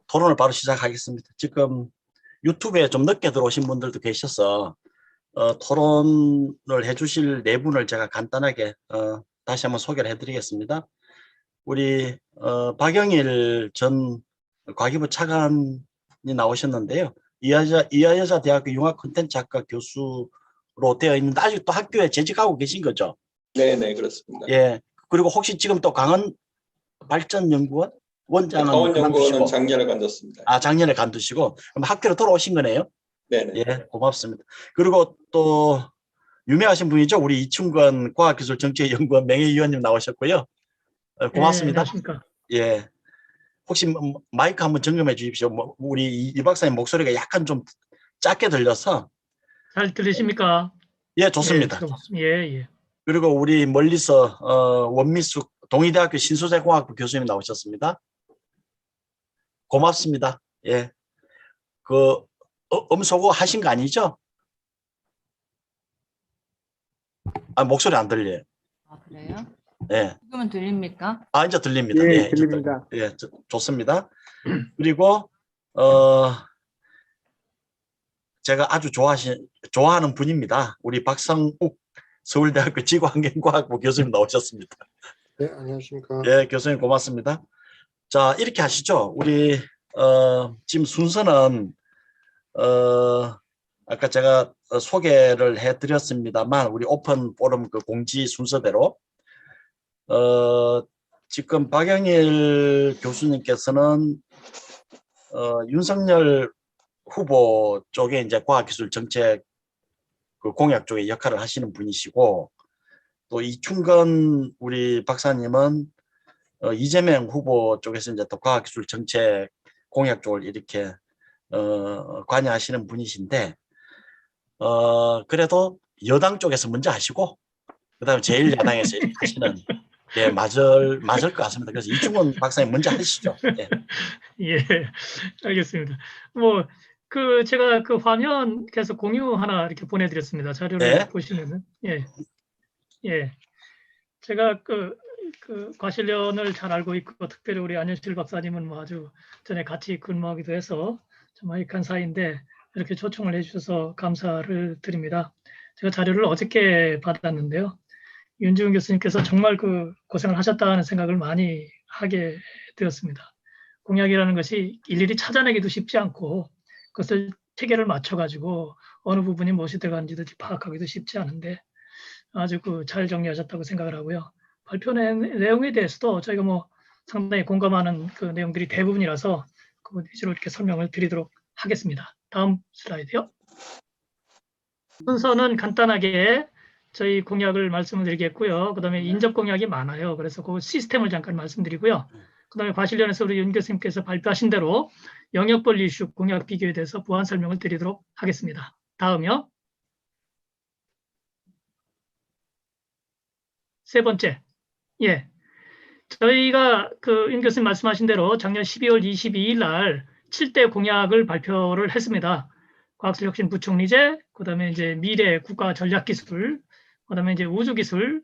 토론을 바로 시작하겠습니다. 지금 유튜브에 좀 늦게 들어오신 분들도 계셔서 토론을 해주실 네 분을 제가 간단하게 다시 한번 소개를 해드리겠습니다. 우리 박영일 전 과기부 차관이 나오셨는데요. 이화여자 대학교 융합 콘텐츠 학과 교수로 되어 있는데 아직도 학교에 재직하고 계신 거죠? 네네, 그렇습니다. 예. 그리고 혹시 지금 또 강원발전연구원 원장은 강원연구원은 작년에 관뒀습니다. 아, 작년에 관두시고 그럼 학교로 돌아오신 거네요? 네네. 예, 고맙습니다. 그리고 또 유명하신 분이죠. 우리 이충건 과학기술정책연구원 명예위원님 나오셨고요. 고맙습니다. 네, 예. 혹시 마이크 한번 점검해 주십시오. 우리 이 박사님 목소리가 약간 좀 작게 들려서. 잘 들리십니까? 예, 좋습니다. 예. 그리고 우리 멀리서 원미숙 동의대학교 신소재공학부 교수님 나오셨습니다. 고맙습니다. 예. 그 음소거 하신 거 아니죠? 아, 목소리 안 들려요. 아, 그래요? 예. 지금은 들립니까? 아, 이제 들립니다. 예, 예, 들립니다. 예, 좋습니다. 그리고 제가 아주 좋아하는 분입니다. 우리 박성욱 서울대학교 지구환경과학부 교수님 나오셨습니다. 네, 안녕하십니까. 예, 교수님 고맙습니다. 자, 이렇게 하시죠. 우리 지금 순서는 아까 제가 소개를 해드렸습니다만 우리 오픈 포럼 그 공지 순서대로 지금 박영일 교수님께서는 윤석열 후보 쪽에 이제 과학기술 정책 그 공약 쪽에 역할을 하시는 분이시고 또 이충건 우리 박사님은 이재명 후보 쪽에서 이제 또 과학기술 정책 공약 쪽을 이렇게 관여하시는 분이신데 그래도 여당 쪽에서 먼저 하시고 그다음에 제1야당에서 이렇게 하시는 예, 맞을 것 같습니다. 그래서 이충건 박사님 먼저 하시죠. 예. 예, 알겠습니다. 제가 그 화면 계속 공유 하나 이렇게 보내드렸습니다. 자료를 네. 보시면은 예. 제가 그 과실련을 잘 알고 있고 특별히 우리 안현실 박사님은 아주 전에 같이 근무하기도 해서 좀 유익한 사이인데 이렇게 초청을 해주셔서 감사를 드립니다. 제가 자료를 어저께 받았는데요. 윤지훈 교수님께서 정말 그 고생을 하셨다는 생각을 많이 하게 되었습니다. 공약이라는 것이 일일이 찾아내기도 쉽지 않고 그것을 체계를 맞춰가지고 어느 부분이 무엇이 들어가는지도 파악하기도 쉽지 않은데 아주 잘 정리하셨다고 생각을 하고요. 발표 내용에 대해서도 저희가 상당히 공감하는 그 내용들이 대부분이라서 그 위주로 이렇게 설명을 드리도록 하겠습니다. 다음 슬라이드요. 순서는 간단하게 저희 공약을 말씀을 드리겠고요. 그 다음에 인접 공약이 많아요. 그래서 그 시스템을 잠깐 말씀드리고요. 그 다음에 과실련에서 우리 윤 교수님께서 발표하신 대로 영역별 이슈 공약 비교에 대해서 보완 설명을 드리도록 하겠습니다. 다음이요. 세 번째. 예. 저희가 윤 교수님 말씀하신 대로 작년 12월 22일 날 7대 공약을 발표를 했습니다. 과학기술혁신 부총리제, 그 다음에 이제 미래 국가 전략기술, 그 다음에 이제 우주기술,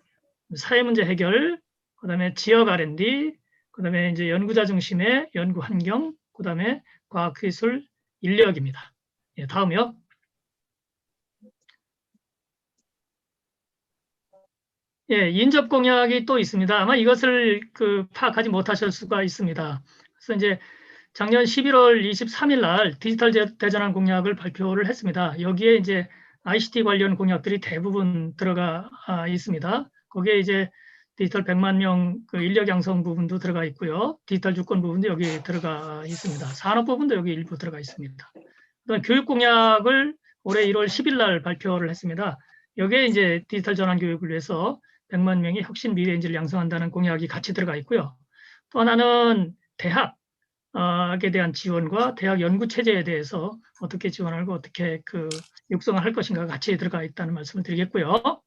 사회문제 해결, 그 다음에 지역 R&D, 그 다음에 이제 연구자 중심의 연구 환경, 그 다음에 과학기술 인력입니다. 예, 다음이요. 예, 인접 공약이 또 있습니다. 아마 이것을 파악하지 못하실 수가 있습니다. 그래서 이제 작년 11월 23일 날 디지털 대전환 공약을 발표를 했습니다. 여기에 이제 ICT 관련 공약들이 대부분 들어가 있습니다. 거기에 이제 디지털 100만 명 인력 양성 부분도 들어가 있고요. 디지털 주권 부분도 여기 들어가 있습니다. 산업 부분도 여기 일부 들어가 있습니다. 그다음 교육 공약을 올해 1월 10일 날 발표를 했습니다. 여기에 이제 디지털 전환 교육을 위해서 100만 명의 혁신 미래 인재를 양성한다는 공약이 같이 들어가 있고요. 또 하나는 대학에 대한 지원과 대학 연구 체제에 대해서 어떻게 지원하고 어떻게 육성을 할 것인가 같이 들어가 있다는 말씀을 드리겠고요.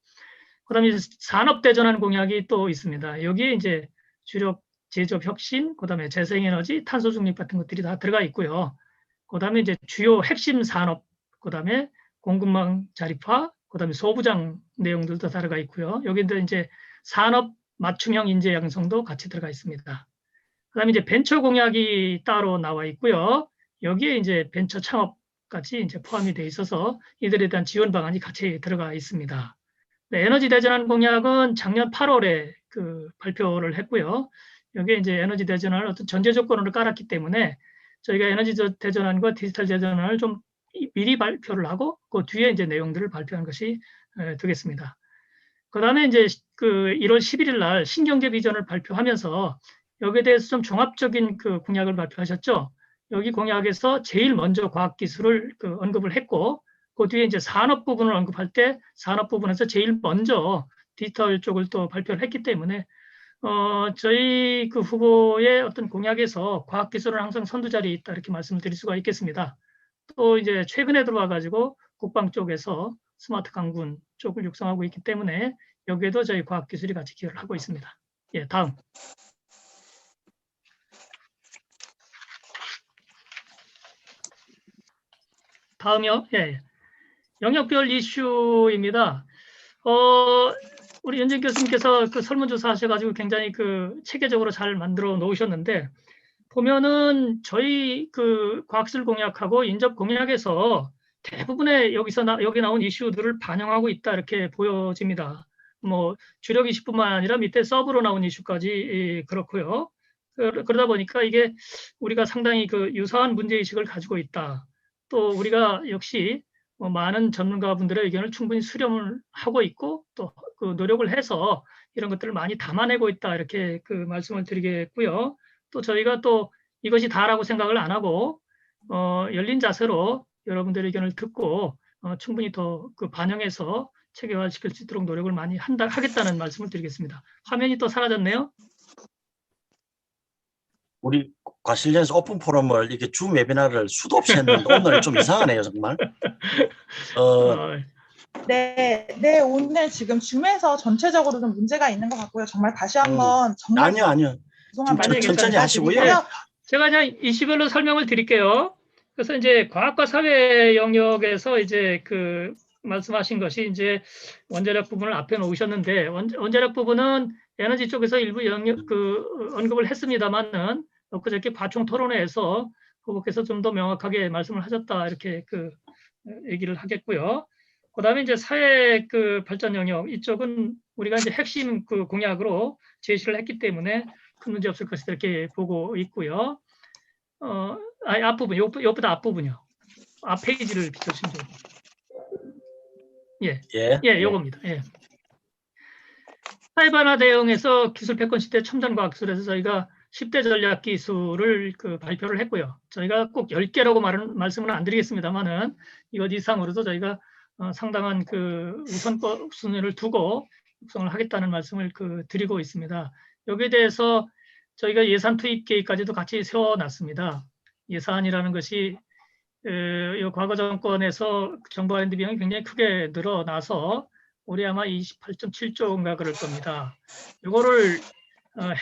그다음에 산업 대전환 공약이 또 있습니다. 여기에 이제 주력 제조업 혁신, 그다음에 재생에너지, 탄소 중립 같은 것들이 다 들어가 있고요. 그다음에 이제 주요 핵심 산업, 그다음에 공급망 자립화, 그다음에 소부장 내용들도 들어가 있고요. 여기도 이제 산업 맞춤형 인재 양성도 같이 들어가 있습니다. 그다음에 이제 벤처 공약이 따로 나와 있고요. 여기에 이제 벤처 창업까지 이제 포함이 돼 있어서 이들에 대한 지원 방안이 같이 들어가 있습니다. 네, 에너지 대전환 공약은 작년 8월에 그 발표를 했고요. 여기에 이제 에너지 대전환을 어떤 전제 조건으로 깔았기 때문에 저희가 에너지 대전환과 디지털 대전환을 좀 미리 발표를 하고 그 뒤에 이제 내용들을 발표한 것이 되겠습니다. 그다음에 이제 그 1월 11일 날 신경제 비전을 발표하면서 여기에 대해서 좀 종합적인 그 공약을 발표하셨죠. 여기 공약에서 제일 먼저 과학기술을 그 언급을 했고 그 뒤에 이제 산업 부분을 언급할 때 산업 부분에서 제일 먼저 디지털 쪽을 또 발표를 했기 때문에 저희 그 후보의 어떤 공약에서 과학기술은 항상 선두 자리에 있다 이렇게 말씀을 드릴 수가 있겠습니다. 또 이제 최근에 들어와 가지고 국방 쪽에서 스마트 강군 쪽을 육성하고 있기 때문에 여기에도 저희 과학기술이 같이 기여를 하고 있습니다. 예, 다음. 다음이요. 예, 영역별 이슈입니다. 우리 연진 교수님께서 그 설문조사 하셔가지고 굉장히 그 체계적으로 잘 만들어 놓으셨는데 보면은 저희 그 과학기술 공약하고 인접 공약에서 대부분의 여기 나온 이슈들을 반영하고 있다 이렇게 보여집니다. 뭐 주력 이슈뿐만 아니라 밑에 서브로 나온 이슈까지 그렇고요. 그러다 보니까 이게 우리가 상당히 그 유사한 문제의식을 가지고 있다. 또 우리가 역시 많은 전문가분들의 의견을 충분히 수렴을 하고 있고 또 그 노력을 해서 이런 것들을 많이 담아내고 있다 이렇게 그 말씀을 드리겠고요. 또 저희가 또 이것이 다라고 생각을 안 하고 열린 자세로 여러분들의 의견을 듣고 충분히 더 그 반영해서 체계화시킬 수 있도록 노력을 많이 하겠다는 말씀을 드리겠습니다. 화면이 또 사라졌네요. 우리 과실련에서 오픈 포럼을 이렇게 줌 웨비나를 수도 없이 했는데 오늘 좀 이상하네요, 정말. 네, 오늘 지금 줌에서 전체적으로 좀 문제가 있는 것 같고요. 정말 다시 한번 정말 아니요. 죄송한 좀 천천히 하시고요. 제가 그냥 이슈별로 설명을 드릴게요. 그래서 이제 과학과 사회 영역에서 이제 그 말씀하신 것이 이제 원자력 부분을 앞에 놓으셨는데 원자력 부분은 에너지 쪽에서 일부 언급을 했습니다만은 그저께 과총 토론회에서 후보께서 좀 더 명확하게 말씀을 하셨다 이렇게 그 얘기를 하겠고요. 그다음에 이제 사회 그 발전 영역 이쪽은 우리가 이제 핵심 그 공약으로 제시를 했기 때문에 큰 문제 없을 것이다 이렇게 보고 있고요. 앞부분, 요보다 앞부분이요. 앞 페이지를 비춰주시면 됩니다. 요겁니다. 예. 사회변화 대응에서 기술 패권 시대 첨단 과학기술에서 저희가 10대 전략 기술을 그 발표를 했고요. 저희가 꼭 10개라고 말씀은 안 드리겠습니다만은 이것 이상으로도 저희가 상당한 그 우선순위를 두고 육성을 하겠다는 말씀을 그 드리고 있습니다. 여기에 대해서 저희가 예산 투입 계획까지도 같이 세워놨습니다. 예산이라는 것이 과거 정권에서 정부 R&D 비용이 굉장히 크게 늘어나서 올해 아마 28.7조인가 그럴 겁니다. 이거를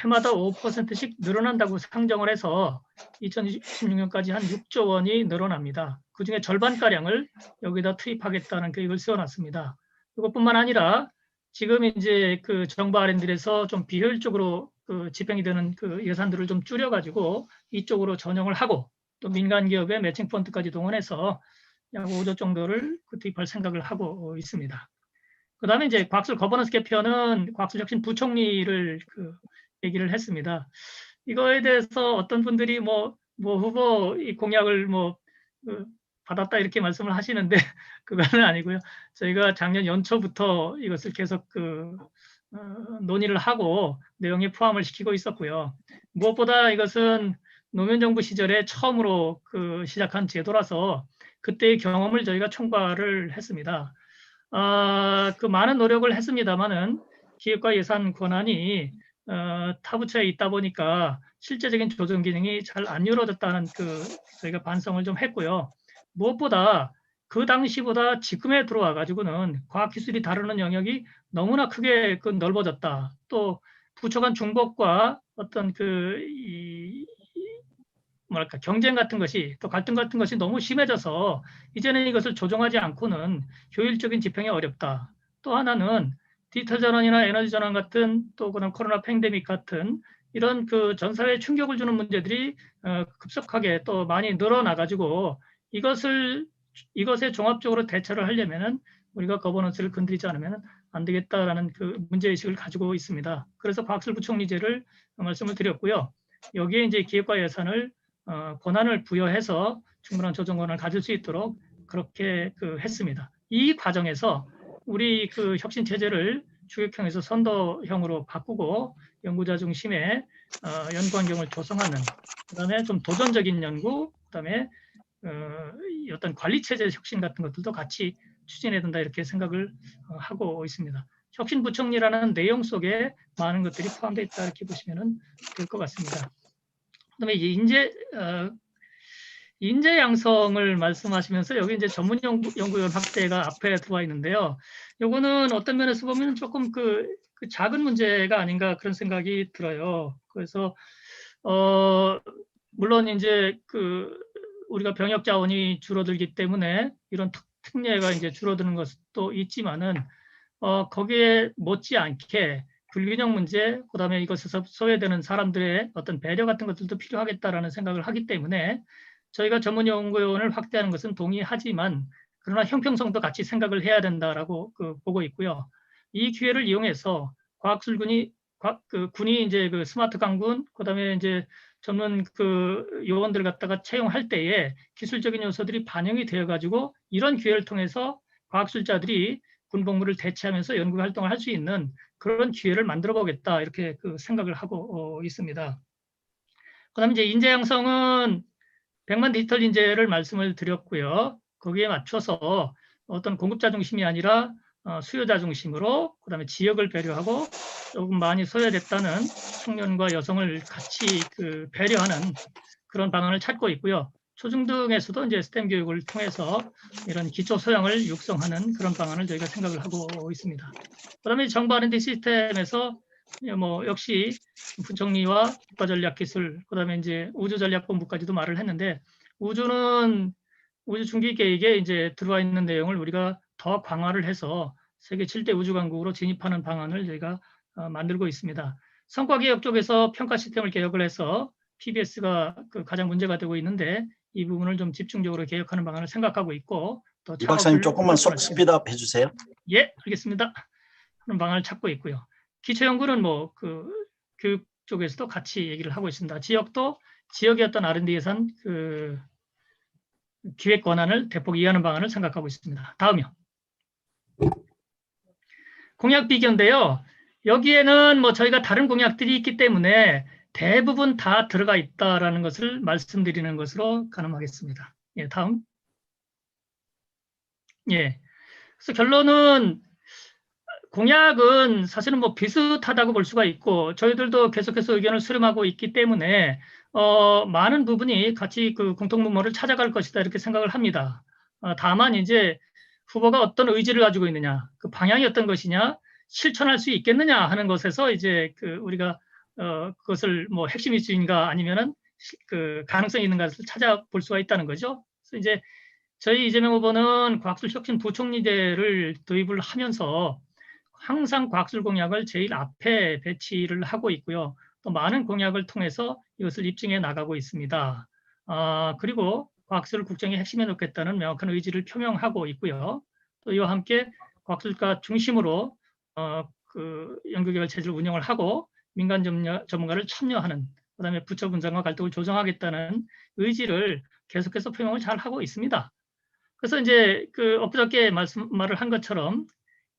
해마다 5%씩 늘어난다고 상정을 해서 2026년까지 한 6조 원이 늘어납니다. 그중에 절반가량을 여기다 투입하겠다는 계획을 세워놨습니다. 이것뿐만 아니라 지금 이제 그 정부 R&D에서 좀 비효율적으로 그 집행이 되는 그 예산들을 좀 줄여가지고 이쪽으로 전용을 하고 또 민간 기업의 매칭 펀드까지 동원해서 약 5조 정도를 그 투입할 생각을 하고 있습니다. 그다음에 이제 과학기술 거버넌스 개편은 과학기술혁신 부총리를 그 얘기를 했습니다. 이거에 대해서 어떤 분들이 뭐 후보 이 공약을 받았다 이렇게 말씀을 하시는데 그거는 아니고요. 저희가 작년 연초부터 이것을 계속 논의를 하고 내용에 포함을 시키고 있었고요. 무엇보다 이것은 노무현 정부 시절에 처음으로 시작한 제도라서 그때의 경험을 저희가 총괄을 했습니다. 그 많은 노력을 했습니다만은 기획과 예산 권한이 타 부처에 있다 보니까 실제적인 조정 기능이 잘 안 이루어졌다는 저희가 반성을 좀 했고요. 무엇보다 그 당시보다 지금에 들어와 가지고는 과학기술이 다루는 영역이 너무나 크게 넓어졌다. 또 부처 간 중복과 어떤 경쟁 같은 것이 또 갈등 같은 것이 너무 심해져서 이제는 이것을 조정하지 않고는 효율적인 집행이 어렵다. 또 하나는 디지털 전환이나 에너지 전환 같은 또 그런 코로나 팬데믹 같은 이런 그 전 사회에 충격을 주는 문제들이 급속하게 또 많이 늘어나가지고 이것에 종합적으로 대처를 하려면은 우리가 거버넌스를 건드리지 않으면 안 되겠다라는 그 문제의식을 가지고 있습니다. 그래서 과학술부총리제를 말씀을 드렸고요. 여기에 이제 기획과 예산을 권한을 부여해서 충분한 조정 권한을 가질 수 있도록 그렇게 했습니다. 이 과정에서 우리 그 혁신 체제를 주객형에서 선도형으로 바꾸고 연구자 중심의 연구 환경을 조성하는, 그다음에 좀 도전적인 연구, 그다음에 어떤 관리 체제 혁신 같은 것들도 같이 추진해야 된다 이렇게 생각을 하고 있습니다. 혁신부총리라는 내용 속에 많은 것들이 포함되어 있다 이렇게 보시면 될 것 같습니다. 그다음에 인재 양성을 말씀하시면서 여기 이제 전문 연구원 확대가 앞에 들어와 있는데요. 요거는 어떤 면에서 보면 조금 그 작은 문제가 아닌가 그런 생각이 들어요. 그래서 물론 이제 우리가 병역 자원이 줄어들기 때문에 이런 특례가 이제 줄어드는 것도 있지만은 거기에 못지않게 불균형 문제, 그다음에 이것에서 소외되는 사람들의 어떤 배려 같은 것들도 필요하겠다라는 생각을 하기 때문에 저희가 전문연구원을 확대하는 것은 동의하지만 그러나 형평성도 같이 생각을 해야 된다라고 보고 있고요. 이 기회를 이용해서 과학술군이 군이 이제 스마트 강군, 그다음에 이제 전문 요원들 갖다가 채용할 때에 기술적인 요소들이 반영이 되어 가지고 이런 기회를 통해서 과학술자들이 군복무를 대체하면서 연구 활동을 할 수 있는 그런 기회를 만들어 보겠다 이렇게 생각을 하고 있습니다. 그다음에 이제 인재 양성은 100만 디지털 인재를 말씀을 드렸고요. 거기에 맞춰서 어떤 공급자 중심이 아니라 수요자 중심으로, 그다음에 지역을 배려하고 조금 많이 소외됐다는 청년과 여성을 같이 배려하는 그런 방안을 찾고 있고요. 초중등에서도 이제 스템 교육을 통해서 이런 기초 소양을 육성하는 그런 방안을 저희가 생각을 하고 있습니다. 그다음에 정부 R&D 시스템에서 역시 부총리와 국가전략기술, 그다음에 이제 우주전략본부까지도 말을 했는데 우주 중기 계획에 이제 들어와 있는 내용을 우리가 더 강화를 해서 세계 7대 우주 강국으로 진입하는 방안을 저희가 만들고 있습니다. 성과개혁 쪽에서 평가 시스템을 개혁을 해서 PBS가 가장 문제가 되고 있는데 이 부분을 좀 집중적으로 개혁하는 방안을 생각하고 있고, 또 이 박사님 조금만 스피드업 해주세요. 예, 알겠습니다. 그런 방안을 찾고 있고요. 기초연구는 교육 쪽에서도 같이 얘기를 하고 있습니다. 지역도 지역의 어떤 R&D 예산 기획 권한을 대폭 이해하는 방안을 생각하고 있습니다. 다음이요. 공약 비교인데요. 여기에는 저희가 다른 공약들이 있기 때문에 대부분 다 들어가 있다라는 것을 말씀드리는 것으로 가늠하겠습니다. 예, 다음. 예. 그래서 결론은 공약은 사실은 비슷하다고 볼 수가 있고 저희들도 계속해서 의견을 수렴하고 있기 때문에 많은 부분이 같이 공통분모를 찾아갈 것이다 이렇게 생각을 합니다. 다만 이제 후보가 어떤 의지를 가지고 있느냐, 그 방향이 어떤 것이냐, 실천할 수 있겠느냐 하는 것에서 이제 우리가 그것을 핵심 이슈인가 아니면은 가능성이 있는가를 찾아볼 수가 있다는 거죠. 그래서 이제 저희 이재명 후보는 과학술 혁신 부총리제를 도입을 하면서 항상 과학술 공약을 제일 앞에 배치를 하고 있고요. 또 많은 공약을 통해서 이것을 입증해 나가고 있습니다. 그리고 과학술을 국정의 핵심에 놓겠다는 명확한 의지를 표명하고 있고요. 또 이와 함께 과학술가 중심으로 연구개발 체제를 운영을 하고 민간 전문가를 참여하는, 그다음에 부처 분장과 갈등을 조정하겠다는 의지를 계속해서 표명을 잘 하고 있습니다. 그래서 이제 엊그저께 말을 한 것처럼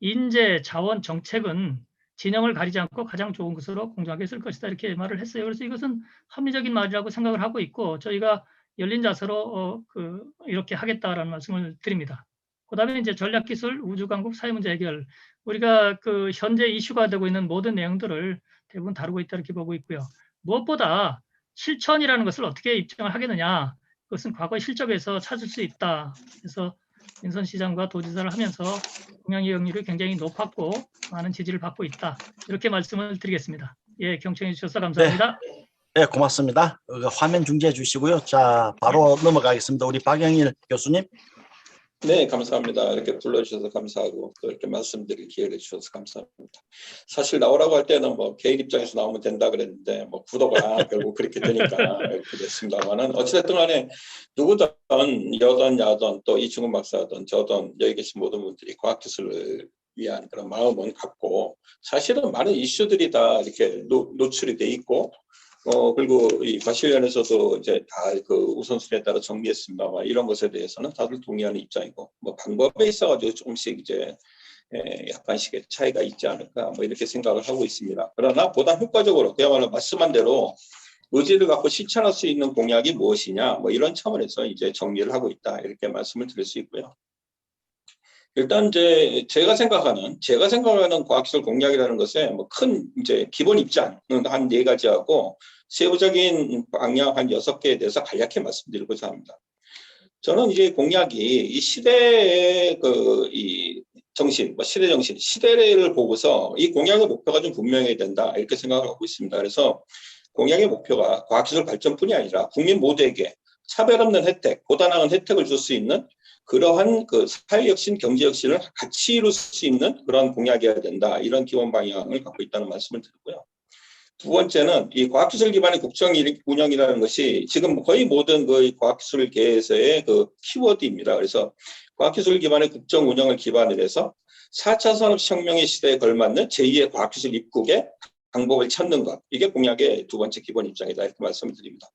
인재, 자원, 정책은 진영을 가리지 않고 가장 좋은 것으로 공정하게 쓸 것이다 이렇게 말을 했어요. 그래서 이것은 합리적인 말이라고 생각을 하고 있고 저희가 열린 자세로 이렇게 하겠다라는 말씀을 드립니다. 그다음에 이제 전략기술, 우주강국, 사회문제 해결, 우리가 현재 이슈가 되고 있는 모든 내용들을 대부분 다루고 있다 이렇게 보고 있고요. 무엇보다 실천이라는 것을 어떻게 입증을 하겠느냐, 그것은 과거의 실적에서 찾을 수 있다. 그래서 인선 시장과 도지사를 하면서 공약 이행률이 굉장히 높았고 많은 지지를 받고 있다. 이렇게 말씀을 드리겠습니다. 예, 경청해 주셔서 감사합니다. 네, 고맙습니다. 화면 중지해 주시고요. 자, 바로 넘어가겠습니다. 우리 박영일 교수님. 네, 감사합니다. 이렇게 불러주셔서 감사하고 또 이렇게 말씀드릴 기회를 주셔서 감사합니다. 사실 나오라고 할 때는 뭐 개인 입장에서 나오면 된다 그랬는데 뭐 구도가 결국 그렇게 되니까 이렇게 됐습니다만은 어찌됐든 간에 누구든 여든 야든 또 이충근 박사든 저든 여기 계신 모든 분들이 과학기술을 위한 그런 마음은 갖고 사실은 많은 이슈들이 다 이렇게 노출이 돼 있고 그리고 이 과실련에서도 이제 다 그 우선순위에 따라 정리했습니다만 이런 것에 대해서는 다들 동의하는 입장이고 뭐 방법에 있어가지고 조금씩 이제 약간씩의 차이가 있지 않을까 뭐 이렇게 생각을 하고 있습니다. 그러나 보다 효과적으로 그야말로 말씀한 대로 의지를 갖고 실천할 수 있는 공약이 무엇이냐 뭐 이런 차원에서 이제 정리를 하고 있다 이렇게 말씀을 드릴 수 있고요. 일단 이제 제가 생각하는 과학기술 공약이라는 것에 뭐 큰 이제 기본 입장은 한 4가지하고 세부적인 방향 한 6개에 대해서 간략히 말씀드리고자 합니다. 저는 이제 공약이 이 시대의 이 정신, 뭐 시대 정신, 시대를 보고서 이 공약의 목표가 좀 분명해야 된다 이렇게 생각을 하고 있습니다. 그래서 공약의 목표가 과학기술 발전뿐이 아니라 국민 모두에게 차별 없는 혜택, 보다 나은 혜택을 줄 수 있는 그러한 그 사회혁신, 경제혁신을 같이 이룰 수 있는 그런 공약이어야 된다. 이런 기본 방향을 갖고 있다는 말씀을 드리고요. 두 번째는 이 과학기술 기반의 국정 운영이라는 것이 지금 거의 모든 그 과학기술계에서의 그 키워드입니다. 그래서 과학기술 기반의 국정 운영을 기반으로 해서 4차 산업혁명의 시대에 걸맞는 제2의 과학기술 입국의 방법을 찾는 것. 이게 공약의 두 번째 기본 입장이다. 이렇게 말씀을 드립니다.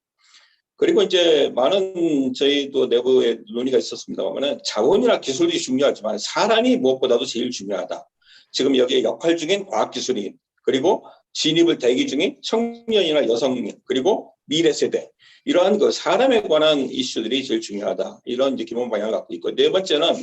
그리고 이제 많은 저희도 내부에 논의가 있었습니다만 자원이나 기술이 중요하지만 사람이 무엇보다도 제일 중요하다. 지금 여기에 역할 중인 과학기술인 그리고 진입을 대기 중인 청년이나 여성인 그리고 미래 세대 이러한 그 사람에 관한 이슈들이 제일 중요하다. 이런 이제 기본 방향을 갖고 있고 네 번째는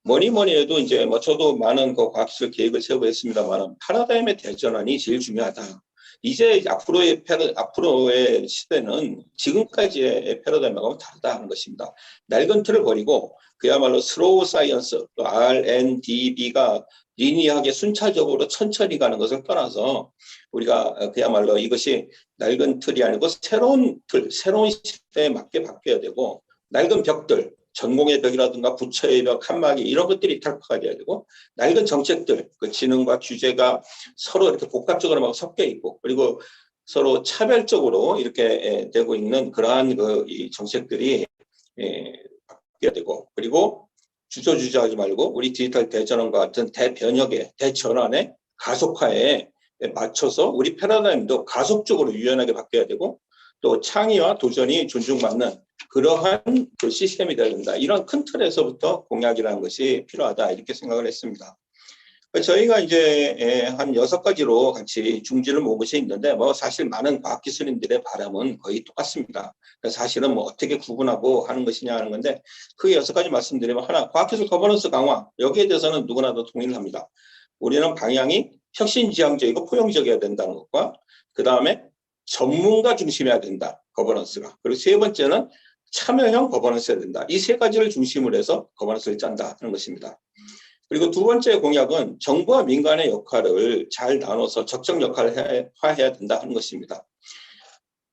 뭐니 해도 이제 뭐 저도 많은 그 과학기술 계획을 세우고 했습니다만 패러다임의 대전환이 제일 중요하다. 이제 앞으로의 시대는 지금까지의 패러다임하고 다르다는 것입니다. 낡은 틀을 버리고 그야말로 슬로우 사이언스, 또 R&D가 리니어하게 순차적으로 천천히 가는 것을 떠나서 우리가 그야말로 이것이 낡은 틀이 아니고 새로운 틀, 새로운 시대에 맞게 바뀌어야 되고 낡은 벽들, 전공의 벽이라든가 부처의 벽, 칸막이 이런 것들이 탈파가 돼야 되고 낡은 정책들, 그 지능과 규제가 서로 이렇게 복합적으로 막 섞여 있고 그리고 서로 차별적으로 이렇게 되고 있는 그러한 이 정책들이 바뀌어야 되고 그리고 주저주저하지 말고 우리 디지털 대전환과 같은 대변혁에 대전환에 가속화에 맞춰서 우리 패러다임도 가속적으로 유연하게 바뀌어야 되고 또 창의와 도전이 존중받는 그러한 그 시스템이 되어야 된다. 이런 큰 틀에서부터 공약이라는 것이 필요하다. 이렇게 생각을 했습니다. 저희가 이제 한 6가지로 같이 중지를 모은 것이 있는데 뭐 사실 많은 과학기술인들의 바람은 거의 똑같습니다. 사실은 뭐 어떻게 구분하고 하는 것이냐 하는 건데 크게 6가지 말씀드리면 하나, 과학기술 거버넌스 강화. 여기에 대해서는 누구나 다 동의를 합니다. 우리는 방향이 혁신지향적이고 포용적이어야 된다는 것과 그 다음에 전문가 중심이어야 된다. 거버넌스가. 그리고 세 번째는 참여형 거버넌스여야 된다. 이 3가지를 중심으로 해서 거버넌스를 짠다 하는 것입니다. 그리고 두 번째 공약은 정부와 민간의 역할을 잘 나눠서 적정 역할을 화해야 된다 하는 것입니다.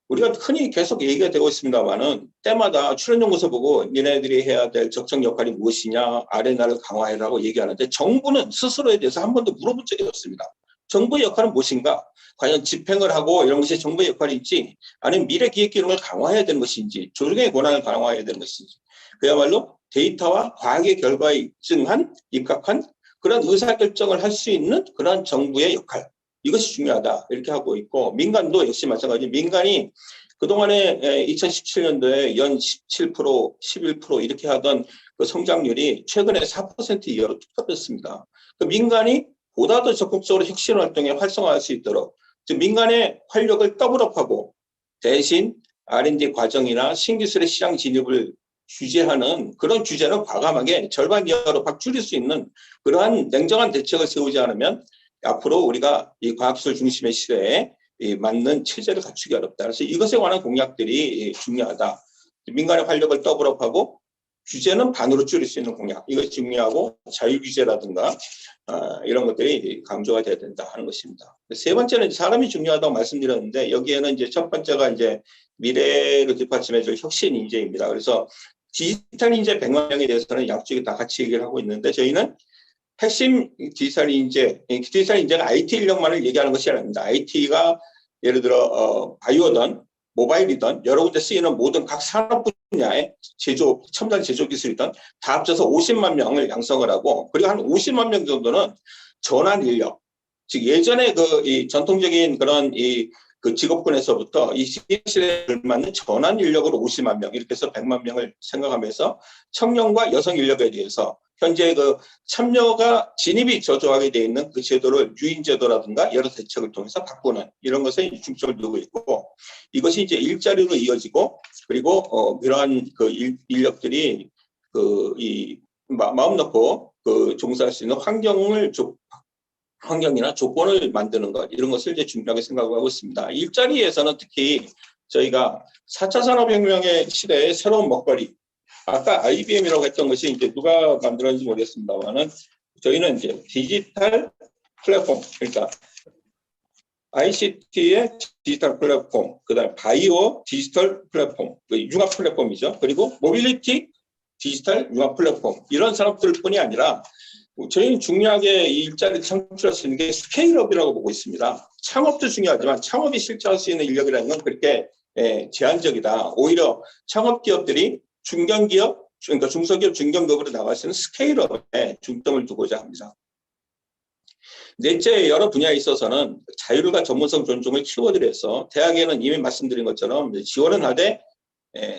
우리가 흔히 계속 얘기가 되고 있습니다만은 때마다 출연연구소 보고 니네들이 해야 될 적정 역할이 무엇이냐 R&D를 강화해라고 얘기하는데 정부는 스스로에 대해서 한 번도 물어본 적이 없습니다. 정부의 역할은 무엇인가? 과연 집행을 하고 이런 것이 정부의 역할인지 아니면 미래 기획 기능을 강화해야 되는 것인지 조정의 권한을 강화해야 되는 것인지 그야말로 데이터와 과학의 결과에 입각한 그런 의사결정을 할 수 있는 그런 정부의 역할 이것이 중요하다 이렇게 하고 있고 민간도 역시 마찬가지 민간이 그동안에 2017년도에 연 17%, 11% 이렇게 하던 그 성장률이 최근에 4% 이하로 뚝 떨어졌습니다. 그 민간이 보다 더 적극적으로 혁신 활동에 활성화할 수 있도록 즉 민간의 활력을 더블업하고 대신 R&D 과정이나 신기술의 시장 진입을 규제하는 그런 규제는 과감하게 절반 이하로 확 줄일 수 있는 그러한 냉정한 대책을 세우지 않으면 앞으로 우리가 이 과학기술 중심의 시대에 맞는 체제를 갖추기 어렵다. 그래서 이것에 관한 공약들이 중요하다. 민간의 활력을 더블업하고 규제는 반으로 줄일 수 있는 공약. 이것이 중요하고 자유규제라든가 이런 것들이 강조가 돼야 된다 하는 것입니다. 세 번째는 사람이 중요하다고 말씀드렸는데 여기에는 이제 첫 번째가 이제 미래를 뒷받침해줄 혁신 인재입니다. 그래서 디지털 인재 100만 명에 대해서는 양쪽이 다 같이 얘기를 하고 있는데 저희는 핵심 디지털 인재가 IT 인력만을 얘기하는 것이 아닙니다. IT가 예를 들어 바이오든 모바일이든 여러 군데 쓰이는 모든 각 산업 분야의 첨단 제조 기술이든 다 합쳐서 50만 명을 양성을 하고 그리고 한 50만 명 정도는 전환 인력, 즉 예전에 이 전통적인 그런 그 직업군에서부터 이 시대에 맞는 전환 인력으로 50만 명 이렇게 해서 100만 명을 생각하면서 청년과 여성 인력에 대해서 현재 그 참여가 진입이 저조하게 되어 있는 그 제도를 유인 제도라든가 여러 대책을 통해서 바꾸는 이런 것에 중점을 두고 있고 이것이 이제 일자리로 이어지고 그리고 이러한 그 인력들이 마음 놓고 종사할 수 있는 환경이나 조건을 만드는 것 이런 것을 이제 중요하게 생각하고 있습니다. 일자리에서는 특히 저희가 4차 산업혁명의 시대의 새로운 먹거리 아까 IBM이라고 했던 것이 이제 누가 만들었는지 모르겠습니다만은 저희는 이제 디지털 플랫폼 그러니까 ICT의 디지털 플랫폼 그다음에 바이오 디지털 플랫폼 융합 플랫폼이죠. 그리고 모빌리티 디지털 융합 플랫폼 이런 산업들뿐이 아니라 저희는 중요하게 이 일자리를 창출할 수 있는 게 스케일업이라고 보고 있습니다. 창업도 중요하지만 창업이 실제할 수 있는 인력이라는 건 그렇게 제한적이다. 오히려 창업기업들이 중견기업, 그러니까 중소기업, 중견기업으로 나갈 수 있는 스케일업에 중점을 두고자 합니다. 넷째, 여러 분야에 있어서는 자율과 전문성 존중을 키워드로 해서 대학에는 이미 말씀드린 것처럼 지원은 하되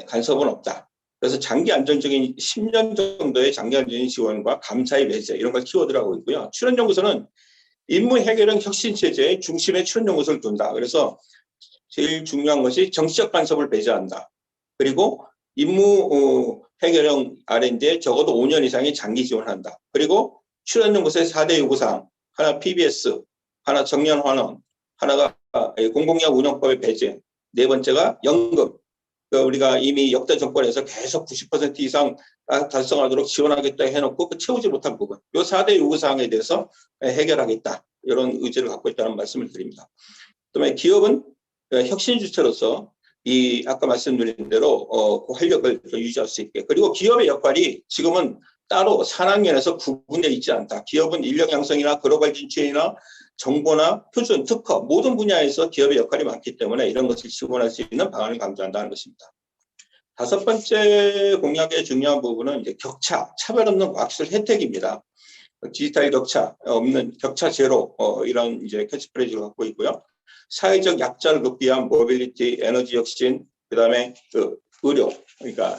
간섭은 없다. 그래서 장기 안정적인 10년 정도의 장기 안정적인 지원과 감사의 매제 이런 걸 키워드로 하고 있고요. 출연연구소는 임무 해결형 혁신 체제의 중심에 출연연구소를 둔다. 그래서 제일 중요한 것이 정치적 간섭을 배제한다. 그리고 임무 해결형 R&D에 적어도 5년 이상의 장기 지원한다. 그리고 출연연구소의 4대 요구사항, 하나 PBS, 하나 정년환원, 하나가 공공기업 운영법의 배제, 네 번째가 연금. 우리가 이미 역대 정권에서 계속 90% 이상 달성하도록 지원하겠다 해놓고 채우지 못한 부분, 이 4대 요구사항에 대해서 해결하겠다. 이런 의지를 갖고 있다는 말씀을 드립니다. 그다음에 기업은 혁신 주체로서 아까 말씀드린 대로 그 활력을 유지할 수 있게 그리고 기업의 역할이 지금은 따로 산학연에서 구분되어 있지 않다. 기업은 인력 양성이나 글로벌 진출이나 정보나 표준, 특허 모든 분야에서 기업의 역할이 많기 때문에 이런 것을 지원할 수 있는 방안을 강조한다는 것입니다. 다섯 번째 공약의 중요한 부분은 이제 격차, 차별 없는 과학기술 혜택입니다. 디지털 격차 없는 격차 제로 이런 이제 캐치프레이즈를 갖고 있고요. 사회적 약자를 돕기 위한 모빌리티, 에너지 혁신, 그다음에 의료, 그러니까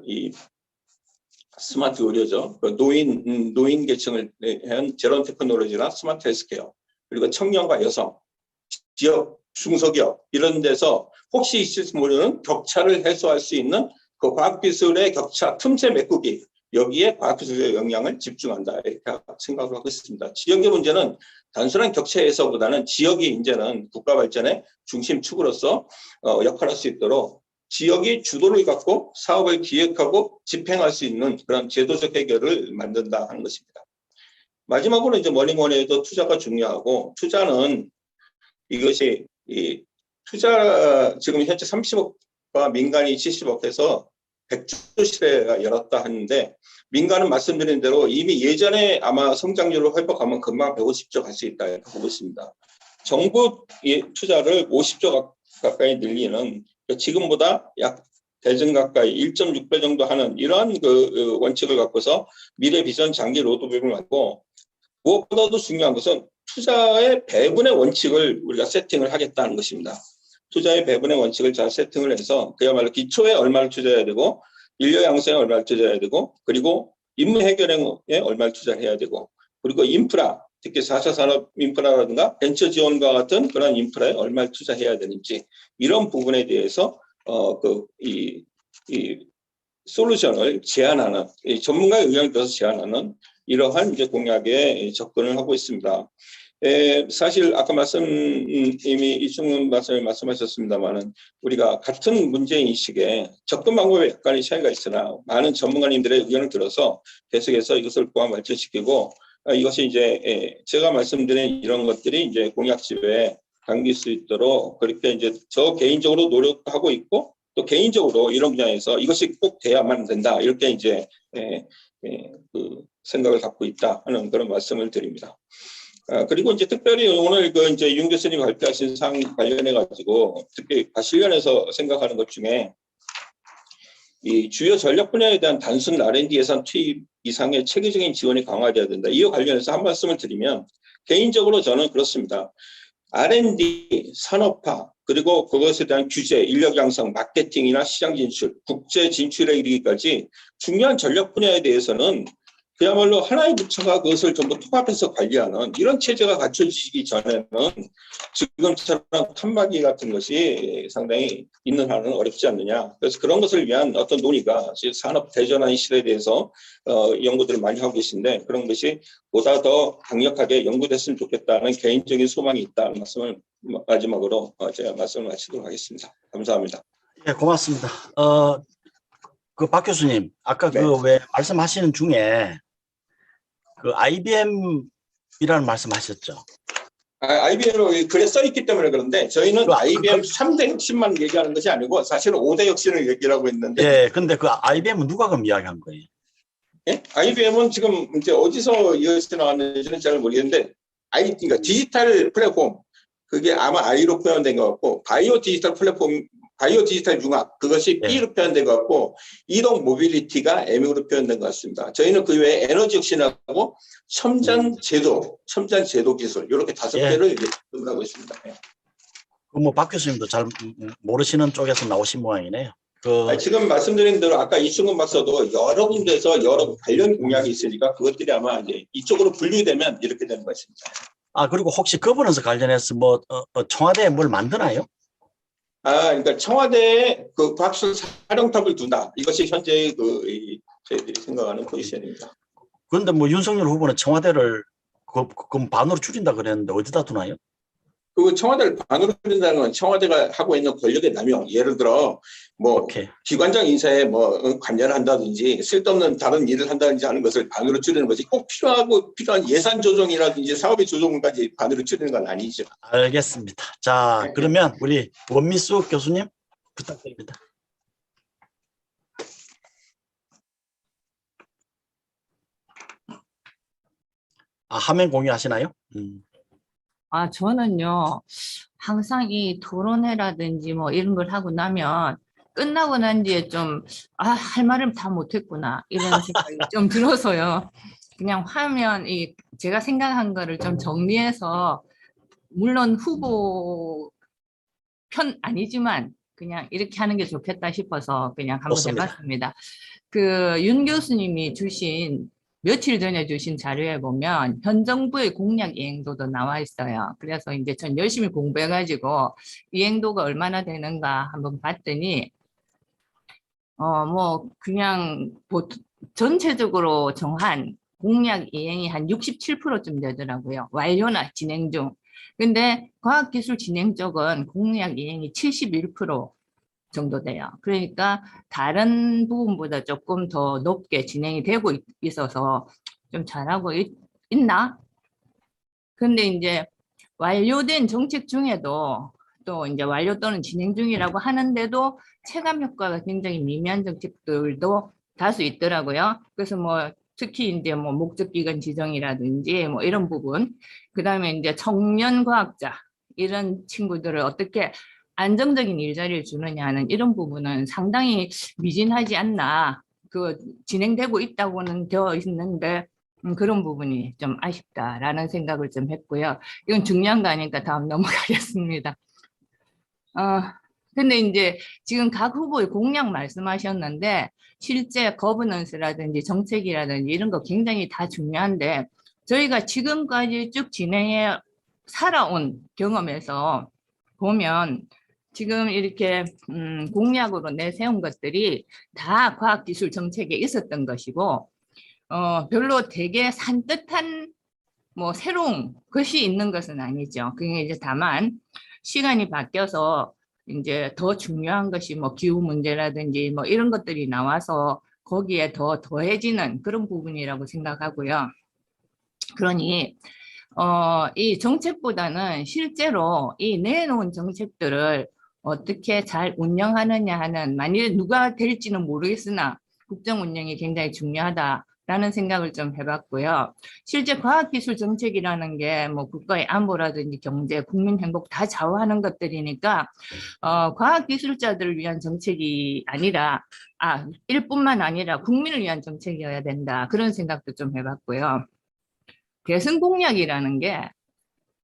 이 스마트 의료죠. 노인 계층을 위한 제로 테크놀로지나 스마트 헬스케어, 그리고 청년과 여성, 지역, 중소기업 이런 데서 혹시 있을지 모르는 격차를 해소할 수 있는 그 과학기술의 격차 틈새 메꾸기 여기에 과학기술의 영향을 집중한다 이렇게 생각을 하고 있습니다. 지역의 문제는 단순한 격차 해소보다는 지역이 이제는 국가 발전의 중심축으로서 역할할 수 있도록 지역이 주도를 갖고 사업을 기획하고 집행할 수 있는 그런 제도적 해결을 만든다 하는 것입니다. 마지막으로 이제 뭐니 해도 투자가 중요하고 투자는 이것이 투자 지금 현재 30억과 민간이 70억 해서 100조 시대가 열었다 하는데 민간은 말씀드린 대로 이미 예전에 아마 성장률을 회복하면 금방 150조 갈 수 있다 이렇게 보고 있습니다. 정부 투자를 50조 가까이 늘리는 지금보다 약 대증 가까이 1.6배 정도 하는 이러한 그 원칙을 갖고서 미래 비전 장기 로드맵을 갖고 무엇보다도 중요한 것은 투자의 배분의 원칙을 우리가 세팅을 하겠다는 것입니다. 투자의 배분의 원칙을 잘 세팅을 해서 그야말로 기초에 얼마를 투자해야 되고 인력 양성에 얼마를 투자해야 되고 그리고 임무 해결에 얼마를 투자해야 되고 그리고 인프라 특히 4차 산업 인프라라든가 벤처 지원과 같은 그런 인프라에 얼마를 투자해야 되는지 이런 부분에 대해서 이 솔루션을 제안하는 전문가의 의견을 들어서 제안하는 이러한 이제 공약에 접근을 하고 있습니다. 사실 아까 이미 이충근 박사님이 말씀하셨습니다만은 우리가 같은 문제 인식에 접근 방법에 약간의 차이가 있으나 많은 전문가님들의 의견을 들어서 계속해서 이것을 보완 발전시키고 이것이 이제 제가 말씀드린 이런 것들이 이제 공약집에 담길 수 있도록 그렇게 이제 저 개인적으로 노력하고 있고 또 개인적으로 이런 분야에서 이것이 꼭 돼야만 된다. 이렇게 이제 그 생각을 갖고 있다 하는 그런 말씀을 드립니다. 그리고 이제 특별히 오늘 그 이제 윤 교수님이 발표하신 사항 관련해 가지고 특히 관련해서 생각하는 것 중에 이 주요 전략 분야에 대한 단순 R&D 예산 투입 이상의 체계적인 지원이 강화되어야 된다. 이와 관련해서 한 말씀을 드리면 개인적으로 저는 그렇습니다. R&D, 산업화, 그리고 그것에 대한 규제, 인력 양성, 마케팅이나 시장 진출, 국제 진출에 이르기까지 중요한 전략 분야에 대해서는 그야말로 하나의 부처가 그것을 전부 통합해서 관리하는 이런 체제가 갖춰지기 전에는 지금처럼 칸막이 같은 것이 상당히 있는 한은 어렵지 않느냐. 그래서 그런 것을 위한 어떤 논의가 산업 대전환 시대에 대해서 연구들을 많이 하고 계신데 그런 것이 보다 더 강력하게 연구됐으면 좋겠다는 개인적인 소망이 있다는 말씀을 마지막으로 제가 말씀을 마치도록 하겠습니다. 감사합니다. 네, 고맙습니다. 그 박 교수님, 아까 네. 그 왜 말씀하시는 중에 그 IBM이라는 말씀하셨죠? IBM으로 글에 써있기 때문에 그런데 저희는 그, IBM 3대 혁신만 얘기하는 것이 아니고 사실은 5대 혁신을 얘기하고 있는데 예, 근데 그 IBM은 누가 그럼 이야기한 거예요? 예? IBM은 지금 이제 어디서 이것이 나왔는지는 잘 모르겠는데 그러니까 디지털 플랫폼 그게 아마 I로 표현된 것 같고 바이오 디지털 플랫폼 바이오 디지털 융합 그것이 네. B로 표현된 것 같고 이동 모빌리티가 M으로 표현된 것 같습니다. 저희는 그 외에 에너지 혁신하고 첨단 제도 기술 이렇게 5개를 이제 하고 있습니다. 예. 그 뭐 박 교수님도 잘 모르시는 쪽에서 나오신 모양이네요. 아니, 지금 말씀드린 대로 아까 이충근 박사도 여러 군데에서 여러 관련 공약이 있으니까 그것들이 아마 이제 이쪽으로 분류되면 이렇게 되는 것입니다. 그리고 혹시 거버넌스 관련해서 뭐 청와대에 뭘 만드나요? 그러니까 청와대에 그 과학기술 사령탑을 둔다. 이것이 현재 저희들이 생각하는 포지션입니다. 그런데 뭐 윤석열 후보는 청와대를 그럼 반으로 줄인다 그랬는데 어디다 두나요? 그 청와대를 반으로 줄인다는 건 청와대가 하고 있는 권력의 남용, 예를 들어 뭐 오케이. 기관장 인사에 뭐 관여를 한다든지 쓸데없는 다른 일을 한다든지 하는 것을 반으로 줄이는 것이 꼭 필요한 예산 조정이라든지 사업의 조정까지 반으로 줄이는 건 아니죠. 알겠습니다. 자, 그러면 우리 원미수 교수님 부탁드립니다. 화면 공유하시나요? 저는요, 항상 이 토론회라든지 뭐 이런 걸 하고 나면 끝나고 난 뒤에 좀, 할 말을 다 못했구나. 이런 생각이 좀 들어서요. 그냥 제가 생각한 거를 좀 정리해서, 물론 후보 편 아니지만 그냥 이렇게 하는 게 좋겠다 싶어서 그냥 한번 좋습니다. 해봤습니다. 윤 교수님이 며칠 전에 주신 자료에 보면 현 정부의 공약 이행도도 나와 있어요. 그래서 이제 전 열심히 공부해가지고 이행도가 얼마나 되는가 한번 봤더니 그냥 전체적으로 정한 공약 이행이 한 67%쯤 되더라고요. 완료나 진행 중. 근데 과학기술 진행 쪽은 공약 이행이 71% 정도 돼요. 그러니까 다른 부분보다 조금 더 높게 진행이 되고 있어서 좀 잘하고 있나? 근데 이제 완료된 정책 중에도 또 이제 완료 또는 진행 중이라고 하는데도 체감 효과가 굉장히 미미한 정책들도 다수 있더라고요. 그래서 뭐 특히 이제 뭐 목적 기관 지정이라든지 뭐 이런 부분, 그다음에 이제 청년 과학자 이런 친구들을 어떻게 안정적인 일자리를 주느냐는 이런 부분은 상당히 미진하지 않나. 진행되고 있다고는 되어 있는데 그런 부분이 좀 아쉽다라는 생각을 좀 했고요. 이건 중요한 거 아니니까 다음 넘어가겠습니다. 근데 이제 지금 각 후보의 공약 말씀하셨는데 실제 거버넌스라든지 정책이라든지 이런 거 굉장히 다 중요한데 저희가 지금까지 쭉 진행해 살아온 경험에서 보면 지금 이렇게 공약으로 내세운 것들이 다 과학기술 정책에 있었던 것이고 별로 되게 산뜻한 뭐 새로운 것이 있는 것은 아니죠. 그게 이제 다만 시간이 바뀌어서 이제 더 중요한 것이 뭐 기후 문제라든지 뭐 이런 것들이 나와서 거기에 더 더해지는 그런 부분이라고 생각하고요. 그러니 이 정책보다는 실제로 이 내놓은 정책들을 어떻게 잘 운영하느냐 하는, 만일에 누가 될지는 모르겠으나 국정 운영이 굉장히 중요하다라는 생각을 좀 해봤고요. 실제 과학기술 정책이라는 게 뭐 국가의 안보라든지 경제, 국민 행복 다 좌우하는 것들이니까 과학기술자들을 위한 정책이 아니라 일뿐만 아니라 국민을 위한 정책이어야 된다. 그런 생각도 좀 해봤고요. 대선 공약이라는 게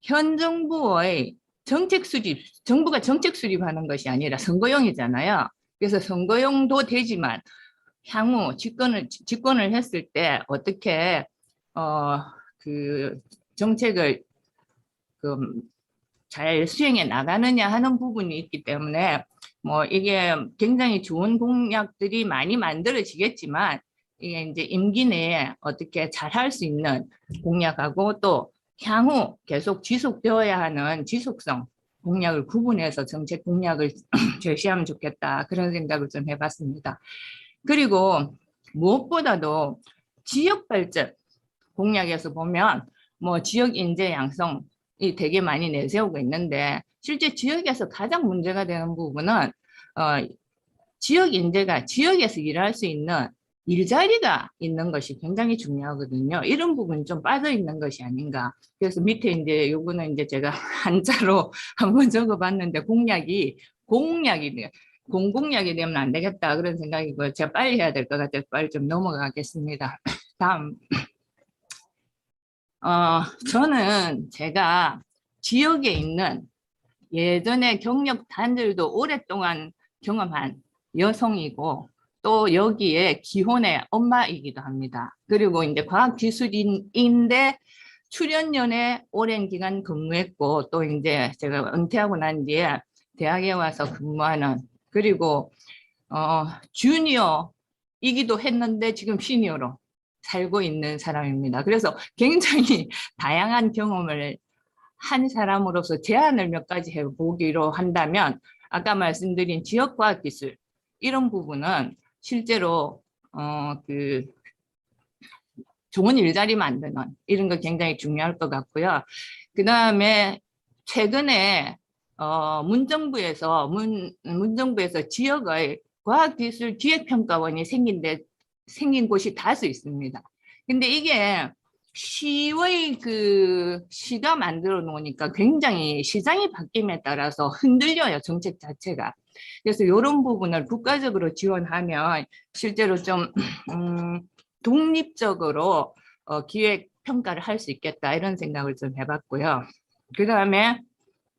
현 정부의 정책 수립, 정부가 정책 수립하는 것이 아니라 선거용이잖아요. 그래서 선거용도 되지만 향후 집권을 했을 때 어떻게 그 정책을 잘 수행해 나가느냐 하는 부분이 있기 때문에 뭐 이게 굉장히 좋은 공약들이 많이 만들어지겠지만 이게 이제 임기 내에 어떻게 잘 할 수 있는 공약하고 또 향후 계속 지속되어야 하는 지속성 공약을 구분해서 정책 공약을 제시하면 좋겠다. 그런 생각을 좀 해봤습니다. 그리고 무엇보다도 지역 발전 공약에서 보면 뭐 지역 인재 양성이 되게 많이 내세우고 있는데 실제 지역에서 가장 문제가 되는 부분은 지역 인재가 지역에서 일할 수 있는 일자리가 있는 것이 굉장히 중요하거든요. 이런 부분이 좀 빠져 있는 것이 아닌가. 그래서 밑에 이제 요거는 이제 제가 한자로 한번 적어봤는데 공약이 공공약이 되면 안 되겠다 그런 생각이고요. 제가 빨리 해야 될 것 같아서 빨리 좀 넘어가겠습니다. 다음. 저는 제가 지역에 있는 예전에 경력 단절도 오랫동안 경험한 여성이고 또 여기에 기혼의 엄마이기도 합니다. 그리고 이제 과학기술인인데 출연연에 오랜 기간 근무했고 또 이제 제가 은퇴하고 난 뒤에 대학에 와서 근무하는 그리고 주니어이기도 했는데 지금 시니어로 살고 있는 사람입니다. 그래서 굉장히 다양한 경험을 한 사람으로서 제안을 몇 가지 해보기로 한다면 아까 말씀드린 지역과학기술 이런 부분은 실제로 좋은 일자리 만드는 이런 거 굉장히 중요할 것 같고요. 그 다음에 최근에 문정부에서 지역의 과학기술 기획평가원이 생긴 곳이 다수 있습니다. 근데 이게 시가 만들어 놓으니까 굉장히 시장이 바뀜에 따라서 흔들려요, 정책 자체가. 그래서 이런 부분을 국가적으로 지원하면 실제로 좀 독립적으로 기획 평가를 할 수 있겠다 이런 생각을 좀 해봤고요. 그 다음에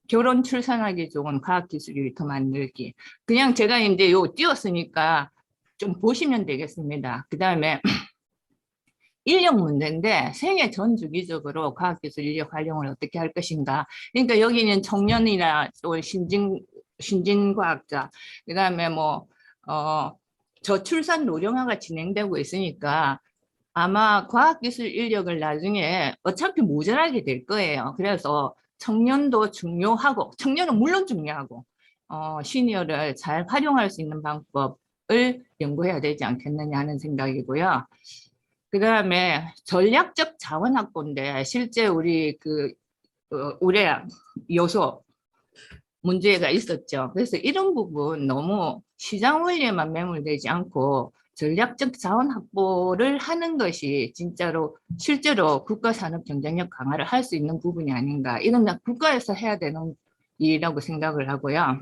결혼 출산하기 좋은 과학기술 일터 만들기. 그냥 제가 이제 띄웠으니까 좀 보시면 되겠습니다. 그 다음에 인력 문제인데 생애 전 주기적으로 과학기술 인력 활용을 어떻게 할 것인가. 그러니까 여기는 청년이나 또 신진과학자, 그 다음에 저출산 노령화가 진행되고 있으니까 아마 과학기술 인력을 나중에 어차피 모자라게 될 거예요. 그래서 청년도 중요하고, 청년은 물론 중요하고, 시니어를 잘 활용할 수 있는 방법을 연구해야 되지 않겠느냐 하는 생각이고요. 그 다음에 전략적 자원 확보인데 실제 우리 올해 요소 문제가 있었죠. 그래서 이런 부분 너무 시장 원리에만 매몰되지 않고 전략적 자원 확보를 하는 것이 실제로 국가 산업 경쟁력 강화를 할 수 있는 부분이 아닌가. 이건 국가에서 해야 되는 일이라고 생각을 하고요.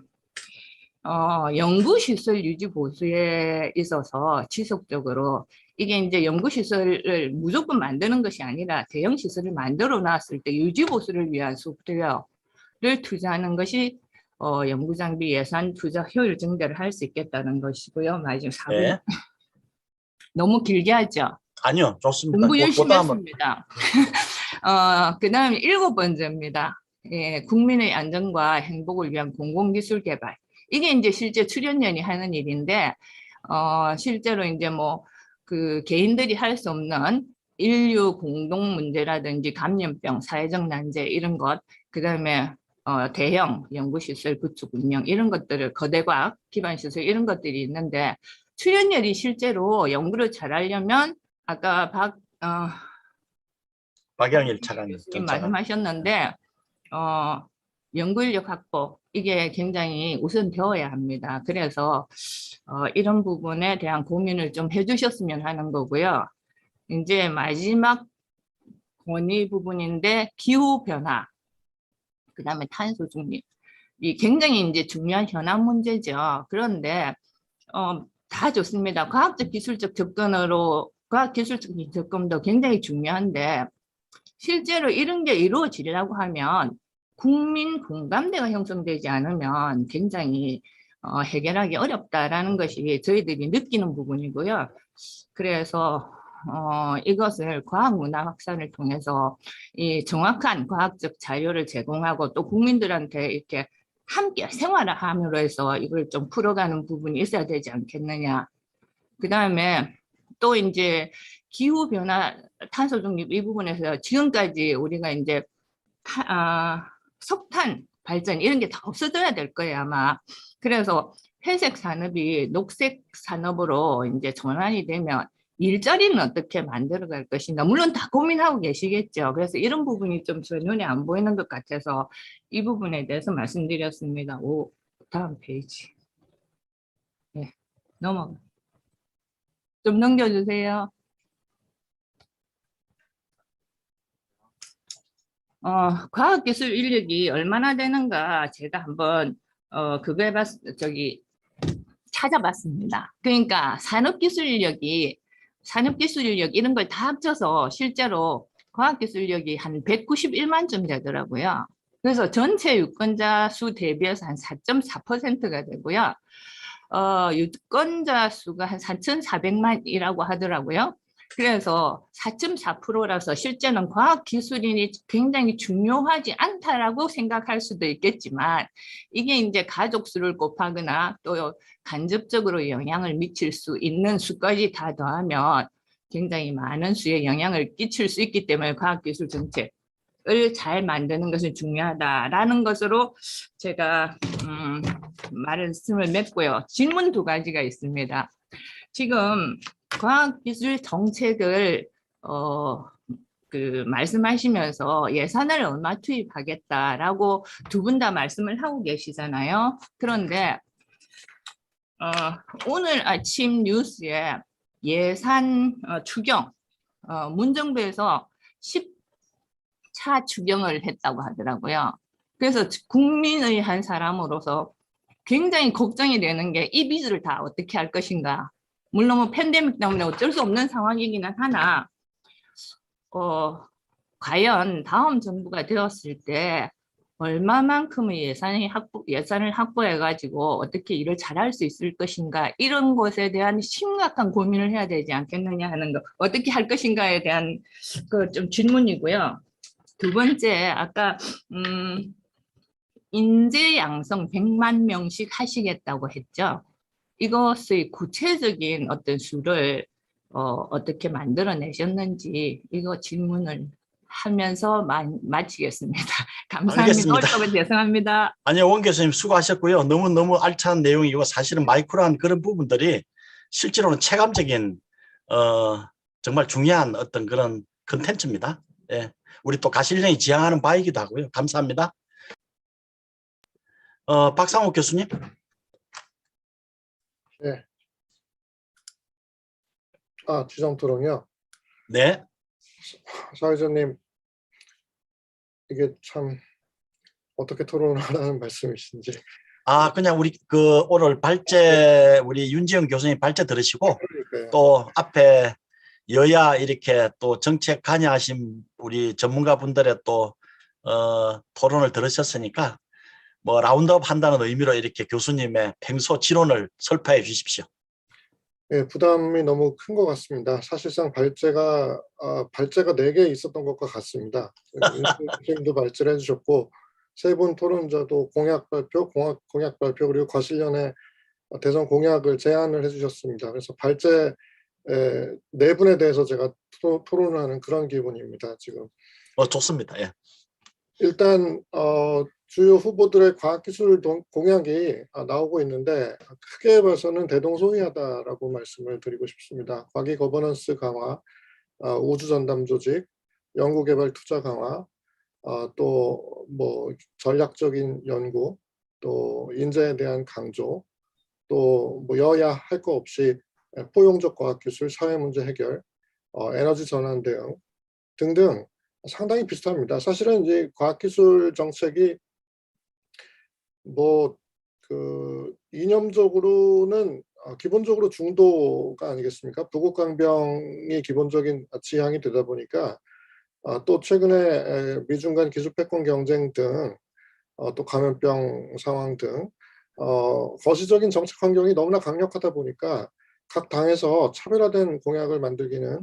연구시설 유지 보수에 있어서 지속적으로 이게 이제 연구시설을 무조건 만드는 것이 아니라 대형 시설을 만들어 놨을 때 유지 보수를 위한 소프트웨어를 투자하는 것이 연구장비 예산 투자 효율 증대를 할 수 있겠다는 것이고요. 마지막 4분. 네. 너무 길게 하죠? 아니요, 좋습니다. 공부 열심히 그다음은- 했습니다. 그 다음에 7번째입니다. 예, 국민의 안전과 행복을 위한 공공기술 개발. 이게 이제 실제 출연연이 하는 일인데, 실제로 이제 개인들이 할 수 없는 인류 공동 문제라든지 감염병, 사회적 난제 이런 것, 그 다음에 대형 연구시설 구축 운영 이런 것들을 거대과학 기반시설 이런 것들이 있는데 출연열이 실제로 연구를 잘하려면 아까 박영일 차관 말씀하셨는데 연구인력 확보 이게 굉장히 우선되어야 합니다. 그래서 이런 부분에 대한 고민을 좀 해주셨으면 하는 거고요. 이제 마지막 건의 부분인데 기후 변화, 그다음에 탄소 중립 이 굉장히 이제 중요한 현안 문제죠. 그런데 다 좋습니다. 과학적 기술적 접근으로 과학 기술적 접근도 굉장히 중요한데 실제로 이런 게 이루어지려고 하면 국민 공감대가 형성되지 않으면 굉장히 해결하기 어렵다라는 것이 저희들이 느끼는 부분이고요. 그래서 이것을 과학 문화 확산을 통해서 이 정확한 과학적 자료를 제공하고 또 국민들한테 이렇게 함께 생활함으로 해서 이걸 좀 풀어가는 부분이 있어야 되지 않겠느냐. 그다음에 또 이제 기후 변화, 탄소 중립 이 부분에서 지금까지 우리가 이제 석탄 발전 이런 게 다 없어져야 될 거예요 아마. 그래서 회색 산업이 녹색 산업으로 이제 전환이 되면 일자리는 어떻게 만들어갈 것인가 물론 다 고민하고 계시겠죠. 그래서 이런 부분이 좀 제 눈에 안 보이는 것 같아서 이 부분에 대해서 말씀드렸습니다. 다음 페이지. 네, 넘어가. 좀 넘겨주세요. 과학기술 인력이 얼마나 되는가 제가 한번 찾아봤습니다. 그러니까 산업기술 인력 이런 걸 다 합쳐서 실제로 과학기술 인력이 한 191만쯤 되더라고요. 그래서 전체 유권자 수 대비해서 한 4.4%가 되고요. 유권자 수가 한 4,400만이라고 하더라고요. 그래서 4.4%라서 실제는 과학기술인이 굉장히 중요하지 않다라고 생각할 수도 있겠지만 이게 이제 가족 수를 곱하거나 또 간접적으로 영향을 미칠 수 있는 수까지 다 더하면 굉장히 많은 수에 영향을 끼칠 수 있기 때문에 과학기술 정책을 잘 만드는 것은 중요하다라는 것으로 제가 말씀을 맺고요. 질문 2가지가 있습니다. 지금 과학기술 정책을 말씀하시면서 예산을 얼마 투입하겠다라고 두 분 다 말씀을 하고 계시잖아요. 그런데 오늘 아침 뉴스에 예산 추경 문정부에서 10차 추경을 했다고 하더라고요. 그래서 국민의 한 사람으로서 굉장히 걱정이 되는 게 이 빚을 다 어떻게 할 것인가. 물론 뭐 팬데믹 때문에 어쩔 수 없는 상황이기는 하나 과연 다음 정부가 되었을 때 얼마만큼의 예산을 확보해가지고 어떻게 일을 잘할 수 있을 것인가 이런 것에 대한 심각한 고민을 해야 되지 않겠느냐 하는 거 어떻게 할 것인가에 대한 좀 질문이고요. 2번째 아까 인재 양성 100만 명씩 하시겠다고 했죠. 이것의 구체적인 어떤 수를 어떻게 만들어내셨는지 이거 질문을 하면서 마치겠습니다. 감사합니다. 알겠습니다. 어렵다고 죄송합니다. 아니요, 원 교수님 수고하셨고요. 너무너무 알찬 내용이고 사실은 마이크로한 그런 부분들이 실제로는 체감적인 정말 중요한 어떤 그런 컨텐츠입니다. 예, 우리 또 가실령이 지향하는 바이기도 하고요. 감사합니다. 박상욱 교수님. 네. 지정 토론이요. 네. 사회자님, 이게 참 어떻게 토론을 하라는 말씀이신지. 그냥 우리 오늘 우리 윤지영 교수님 발제 들으시고 그러니까요. 또 앞에 여야 이렇게 또 정책 관여하신 우리 전문가분들의 또 토론을 들으셨으니까 뭐 라운드업 한다는 의미로 이렇게 교수님의 팽소 지론을 설파해 주십시오. 예, 부담이 너무 큰 것 같습니다. 사실상 발제가 4개 있었던 것과 같습니다. 선생님도 발제를 해주셨고 3분 토론자도 공약 발표 그리고 거실련의 대선 공약을 제안을 해주셨습니다. 그래서 발제 4분에 대해서 제가 토론하는 그런 기분입니다. 지금. 좋습니다. 예. 일단 주요 후보들의 과학기술 공약이 나오고 있는데 크게 봐서는 대동소이하다라고 말씀을 드리고 싶습니다. 과기 거버넌스 강화, 우주전담 조직, 연구개발 투자 강화, 또 뭐 전략적인 연구, 또 인재에 대한 강조, 또 뭐 여야 할 거 없이 포용적 과학기술, 사회문제 해결, 에너지 전환 대응 등등 상당히 비슷합니다. 사실은 이제 과학기술 정책이 뭐 그 이념적으로는 기본적으로 중도가 아니겠습니까? 부국강병이 기본적인 지향이 되다 보니까 또 최근에 미중 간 기술 패권 경쟁 등 또 감염병 상황 등 거시적인 정책 환경이 너무나 강력하다 보니까 각 당에서 차별화된 공약을 만들기는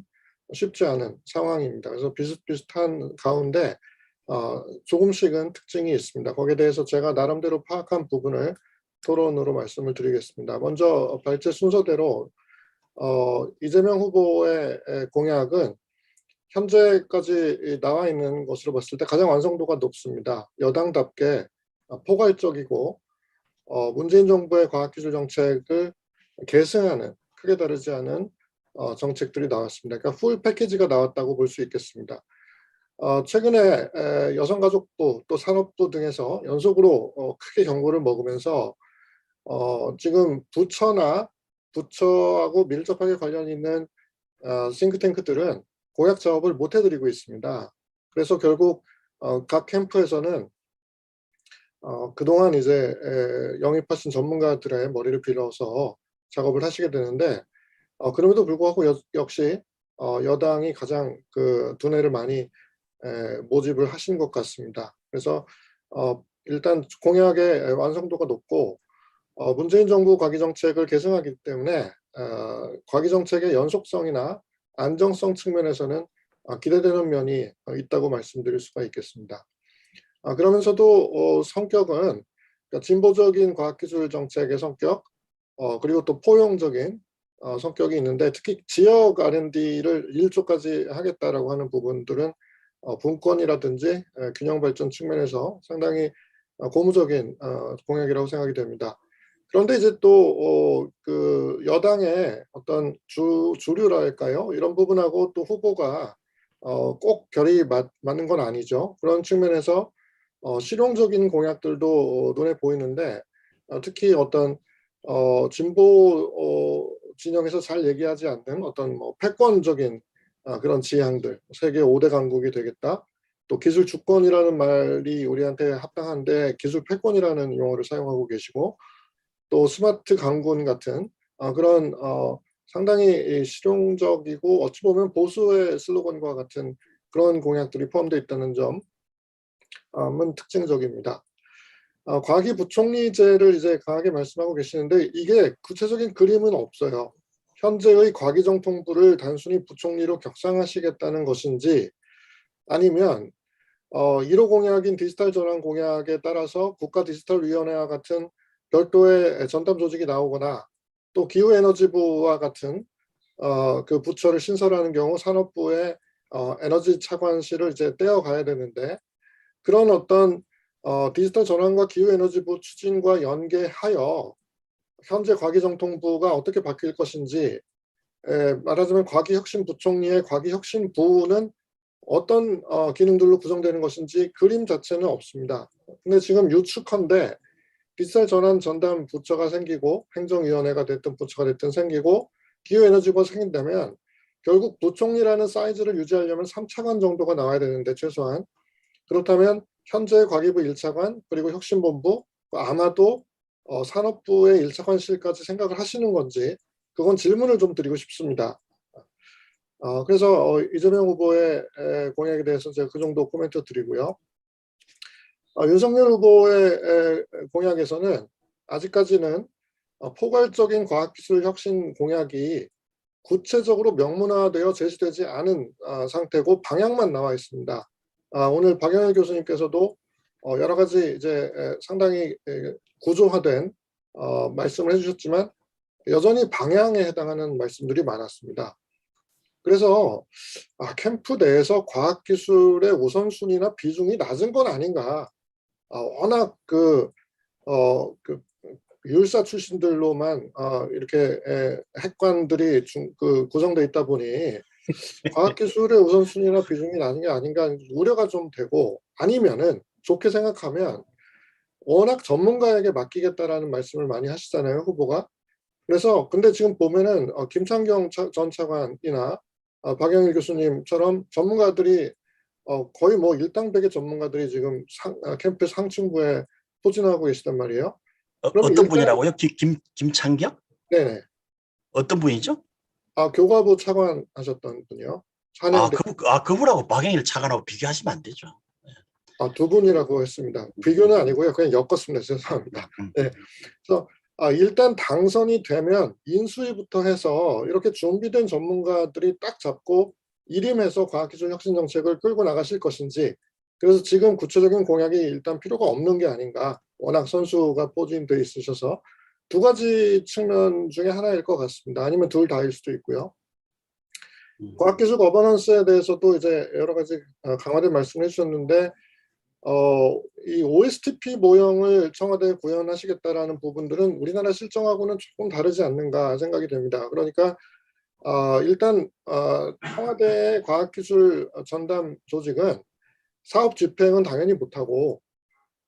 쉽지 않은 상황입니다. 그래서 비슷비슷한 가운데 조금씩은 특징이 있습니다. 거기에 대해서 제가 나름대로 파악한 부분을 토론으로 말씀을 드리겠습니다. 먼저 발제 순서대로 이재명 후보의 공약은 현재까지 나와 있는 것으로 봤을 때 가장 완성도가 높습니다. 여당답게 포괄적이고 문재인 정부의 과학기술 정책을 계승하는, 크게 다르지 않은 정책들이 나왔습니다. 그러니까 풀 패키지가 나왔다고 볼 수 있겠습니다. 최근에 여성가족부 또 산업부 등에서 연속으로 크게 경고를 먹으면서 지금 부처하고 밀접하게 관련 있는 싱크탱크들은 공약 작업을 못 해드리고 있습니다. 그래서 결국 각 캠프에서는 그동안 이제 영입하신 전문가들의 머리를 빌어서 작업을 하시게 되는데 그럼에도 불구하고 역시 여당이 가장 그 두뇌를 많이 모집을 하신 것 같습니다. 그래서 일단 공약의 완성도가 높고 문재인 정부 과기정책을 계승하기 때문에 과기정책의 연속성이나 안정성 측면에서는 기대되는 면이 있다고 말씀드릴 수가 있겠습니다. 그러면서도 성격은 그러니까 진보적인 과학기술 정책의 성격, 그리고 또 포용적인 성격이 있는데 특히 지역 R&D를 1조까지 하겠다라고 하는 부분들은 분권이라든지 균형 발전 측면에서 상당히 고무적인 공약이라고 생각이 됩니다. 그런데 이제 또 그 여당의 어떤 주류랄까요? 이런 부분하고 또 후보가 꼭 결이 맞는 건 아니죠. 그런 측면에서 실용적인 공약들도 눈에 보이는데 특히 어떤 진보 진영에서 잘 얘기하지 않는 어떤 뭐 패권적인 그런 지향들, 세계 5대 강국이 되겠다. 또 기술 주권이라는 말이 우리한테 합당한데 기술 패권이라는 용어를 사용하고 계시고 또 스마트 강군 같은 그런 상당히 실용적이고 어찌 보면 보수의 슬로건과 같은 그런 공약들이 포함되어 있다는 점은 특징적입니다. 과기 부총리제를 이제 강하게 말씀하고 계시는데 이게 구체적인 그림은 없어요. 현재의 과기정통부를 단순히 부총리로 격상하시겠다는 것인지 아니면 1호 공약인 디지털 전환 공약에 따라서 국가디지털위원회와 같은 별도의 전담 조직이 나오거나 또 기후에너지부와 같은 그 부처를 신설하는 경우 산업부의 에너지 차관실을 이제 떼어가야 되는데 그런 어떤 디지털 전환과 기후에너지부 추진과 연계하여 현재 과기정통부가 어떻게 바뀔 것인지 말하자면 과기혁신부총리의 과기혁신부는 어떤 기능들로 구성되는 것인지 그림 자체는 없습니다. 근데 지금 유축한데 디지털 전환 전담 부처가 생기고 행정위원회가 됐든 부처가 됐든 생기고 기후에너지부가 생긴다면 결국 부총리라는 사이즈를 유지하려면 3차관 정도가 나와야 되는데 최소한 그렇다면 현재 과기부 1차관 그리고 혁신본부 아마도 산업부의 1차관실까지 생각을 하시는 건지 그건 질문을 좀 드리고 싶습니다. 그래서 이재명 후보의 공약에 대해서 제가 그 정도 코멘트 드리고요. 윤석열 후보의 공약에서는 아직까지는 포괄적인 과학기술 혁신 공약이 구체적으로 명문화되어 제시되지 않은 상태고 방향만 나와 있습니다. 오늘 박영일 교수님께서도 여러 가지 이제 상당히 구조화된 말씀을 해주셨지만 여전히 방향에 해당하는 말씀들이 많았습니다. 그래서 캠프 내에서 과학기술의 우선순위나 비중이 낮은 건 아닌가. 워낙 그 율사 출신들로만 이렇게 핵관들이 구성되어 있다 보니 과학기술의 우선순위나 비중이 낮은 게 아닌가 우려가 좀 되고, 아니면은 좋게 생각하면 워낙 전문가에게 맡기겠다라는 말씀을 많이 하시잖아요, 후보가. 그래서 근데 지금 보면은 김창경 전 차관이나 박영일 교수님처럼 전문가들이 거의 뭐 일당백의 전문가들이 지금 캠퍼스 상층부에 포진하고 계시단 말이에요. 그럼 어떤 일단 분이라고요? 김창경? 네네. 어떤 분이죠? 교과부 차관 하셨던 분이요. 한양대. 그분하고 박영일 차관하고 비교하시면 안 되죠. 두 분이라고 했습니다. 비교는 아니고요. 그냥 엮었습니다. 죄송합니다. 네. 그래서 일단 당선이 되면 인수위부터 해서 이렇게 준비된 전문가들이 딱 잡고 일임해서 과학기술 혁신 정책을 끌고 나가실 것인지, 그래서 지금 구체적인 공약이 일단 필요가 없는 게 아닌가, 워낙 선수가 포진돼 있으셔서 두 가지 측면 중에 하나일 것 같습니다. 아니면 둘 다일 수도 있고요. 과학기술 거버넌스에 대해서도 이제 여러 가지 강화된 말씀을 해주셨는데, 이 OSTP 모형을 청와대에 구현하시겠다라는 부분들은 우리나라 실정하고는 조금 다르지 않는가 생각이 됩니다. 그러니까 일단 청와대 과학기술 전담 조직은 사업 집행은 당연히 못하고,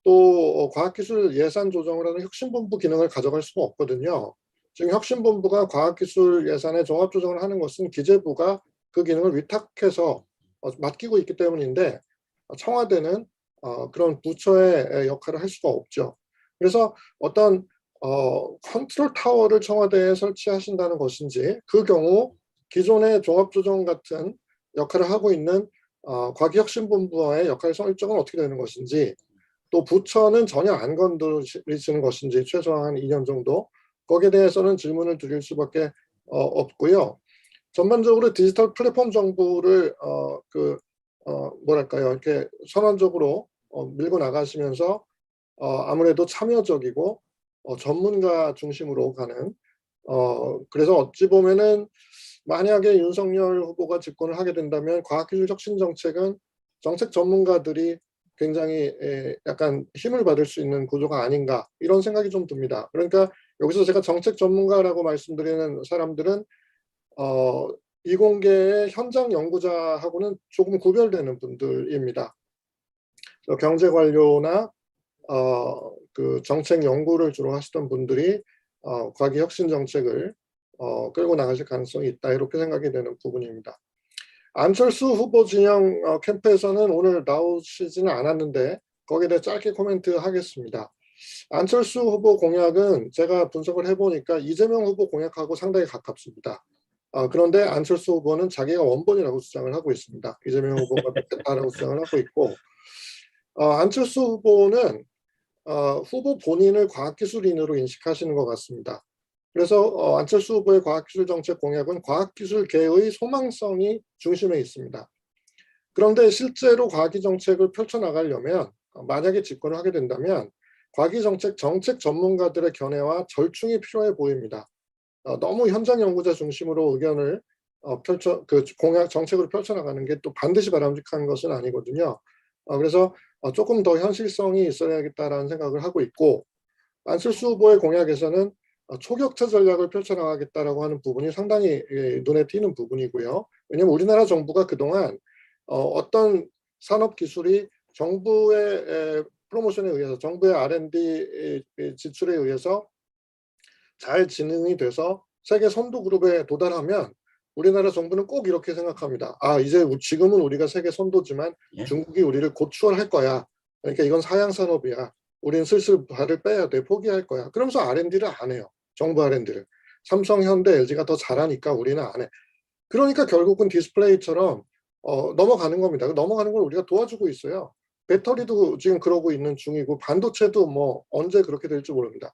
또 과학기술 예산 조정을 하는 혁신본부 기능을 가져갈 수가 없거든요. 지금 혁신본부가 과학기술 예산의 종합조정을 하는 것은 기재부가 그 기능을 위탁해서 맡기고 있기 때문인데, 청와대는 그런 부처의 역할을 할 수가 없죠. 그래서 어떤 컨트롤 타워를 청와대에 설치하신다는 것인지, 그 경우 기존의 종합조정 같은 역할을 하고 있는 과기혁신본부와의 역할 설정은 어떻게 되는 것인지, 또 부처는 전혀 안 건드리시는 것인지 최소한 한 2년 정도, 거기에 대해서는 질문을 드릴 수밖에 없고요. 전반적으로 디지털 플랫폼 정부를 뭐랄까요, 이렇게 선언적으로 밀고 나가시면서 아무래도 참여적이고 전문가 중심으로 가는, 그래서 어찌 보면은 만약에 윤석열 후보가 집권을 하게 된다면 과학기술 혁신 정책은 정책 전문가들이 굉장히 약간 힘을 받을 수 있는 구조가 아닌가, 이런 생각이 좀 듭니다. 그러니까 여기서 제가 정책 전문가라고 말씀드리는 사람들은 이공계의 현장 연구자하고는 조금 구별되는 분들입니다. 경제 관료나 그 정책 연구를 주로 하시던 분들이 과기 혁신 정책을 끌고 나가실 가능성이 있다, 이렇게 생각이 되는 부분입니다. 안철수 후보 진영 캠프에서는 오늘 나오시지는 않았는데 거기에 대해 짧게 코멘트 하겠습니다. 안철수 후보 공약은 제가 분석을 해보니까 이재명 후보 공약하고 상당히 가깝습니다. 그런데 안철수 후보는 자기가 원본이라고 주장을 하고 있습니다. 이재명 후보가 뵙겠다라고 주장을 하고 있고, 안철수 후보는 후보 본인을 과학기술인으로 인식하시는 것 같습니다. 그래서 안철수 후보의 과학기술 정책 공약은 과학기술계의 소망성이 중심에 있습니다. 그런데 실제로 과학기 정책을 펼쳐나가려면, 만약에 집권을 하게 된다면 과학기 정책 전문가들의 견해와 절충이 필요해 보입니다. 너무 현장 연구자 중심으로 의견을 공약 정책으로 펼쳐나가는 게 또 반드시 바람직한 것은 아니거든요. 그래서 조금 더 현실성이 있어야겠다라는 생각을 하고 있고, 안철수 후보의 공약에서는 초격차 전략을 펼쳐나가겠다라고 하는 부분이 상당히 눈에 띄는 부분이고요. 왜냐하면 우리나라 정부가 그동안 어떤 산업 기술이 정부의 프로모션에 의해서, 정부의 R&D 지출에 의해서 잘 진행이 돼서 세계 선도 그룹에 도달하면 우리나라 정부는 꼭 이렇게 생각합니다. 이제 지금은 우리가 세계 선도지만 중국이 우리를 곧 추월할 거야. 그러니까 이건 사양 산업이야. 우리는 슬슬 발을 빼야 돼. 포기할 거야. 그러면서 R&D를 안 해요. 정부 R&D를. 삼성, 현대, LG가 더 잘하니까 우리는 안 해. 그러니까 결국은 디스플레이처럼 넘어가는 겁니다. 넘어가는 걸 우리가 도와주고 있어요. 배터리도 지금 그러고 있는 중이고, 반도체도 뭐 언제 그렇게 될지 모릅니다.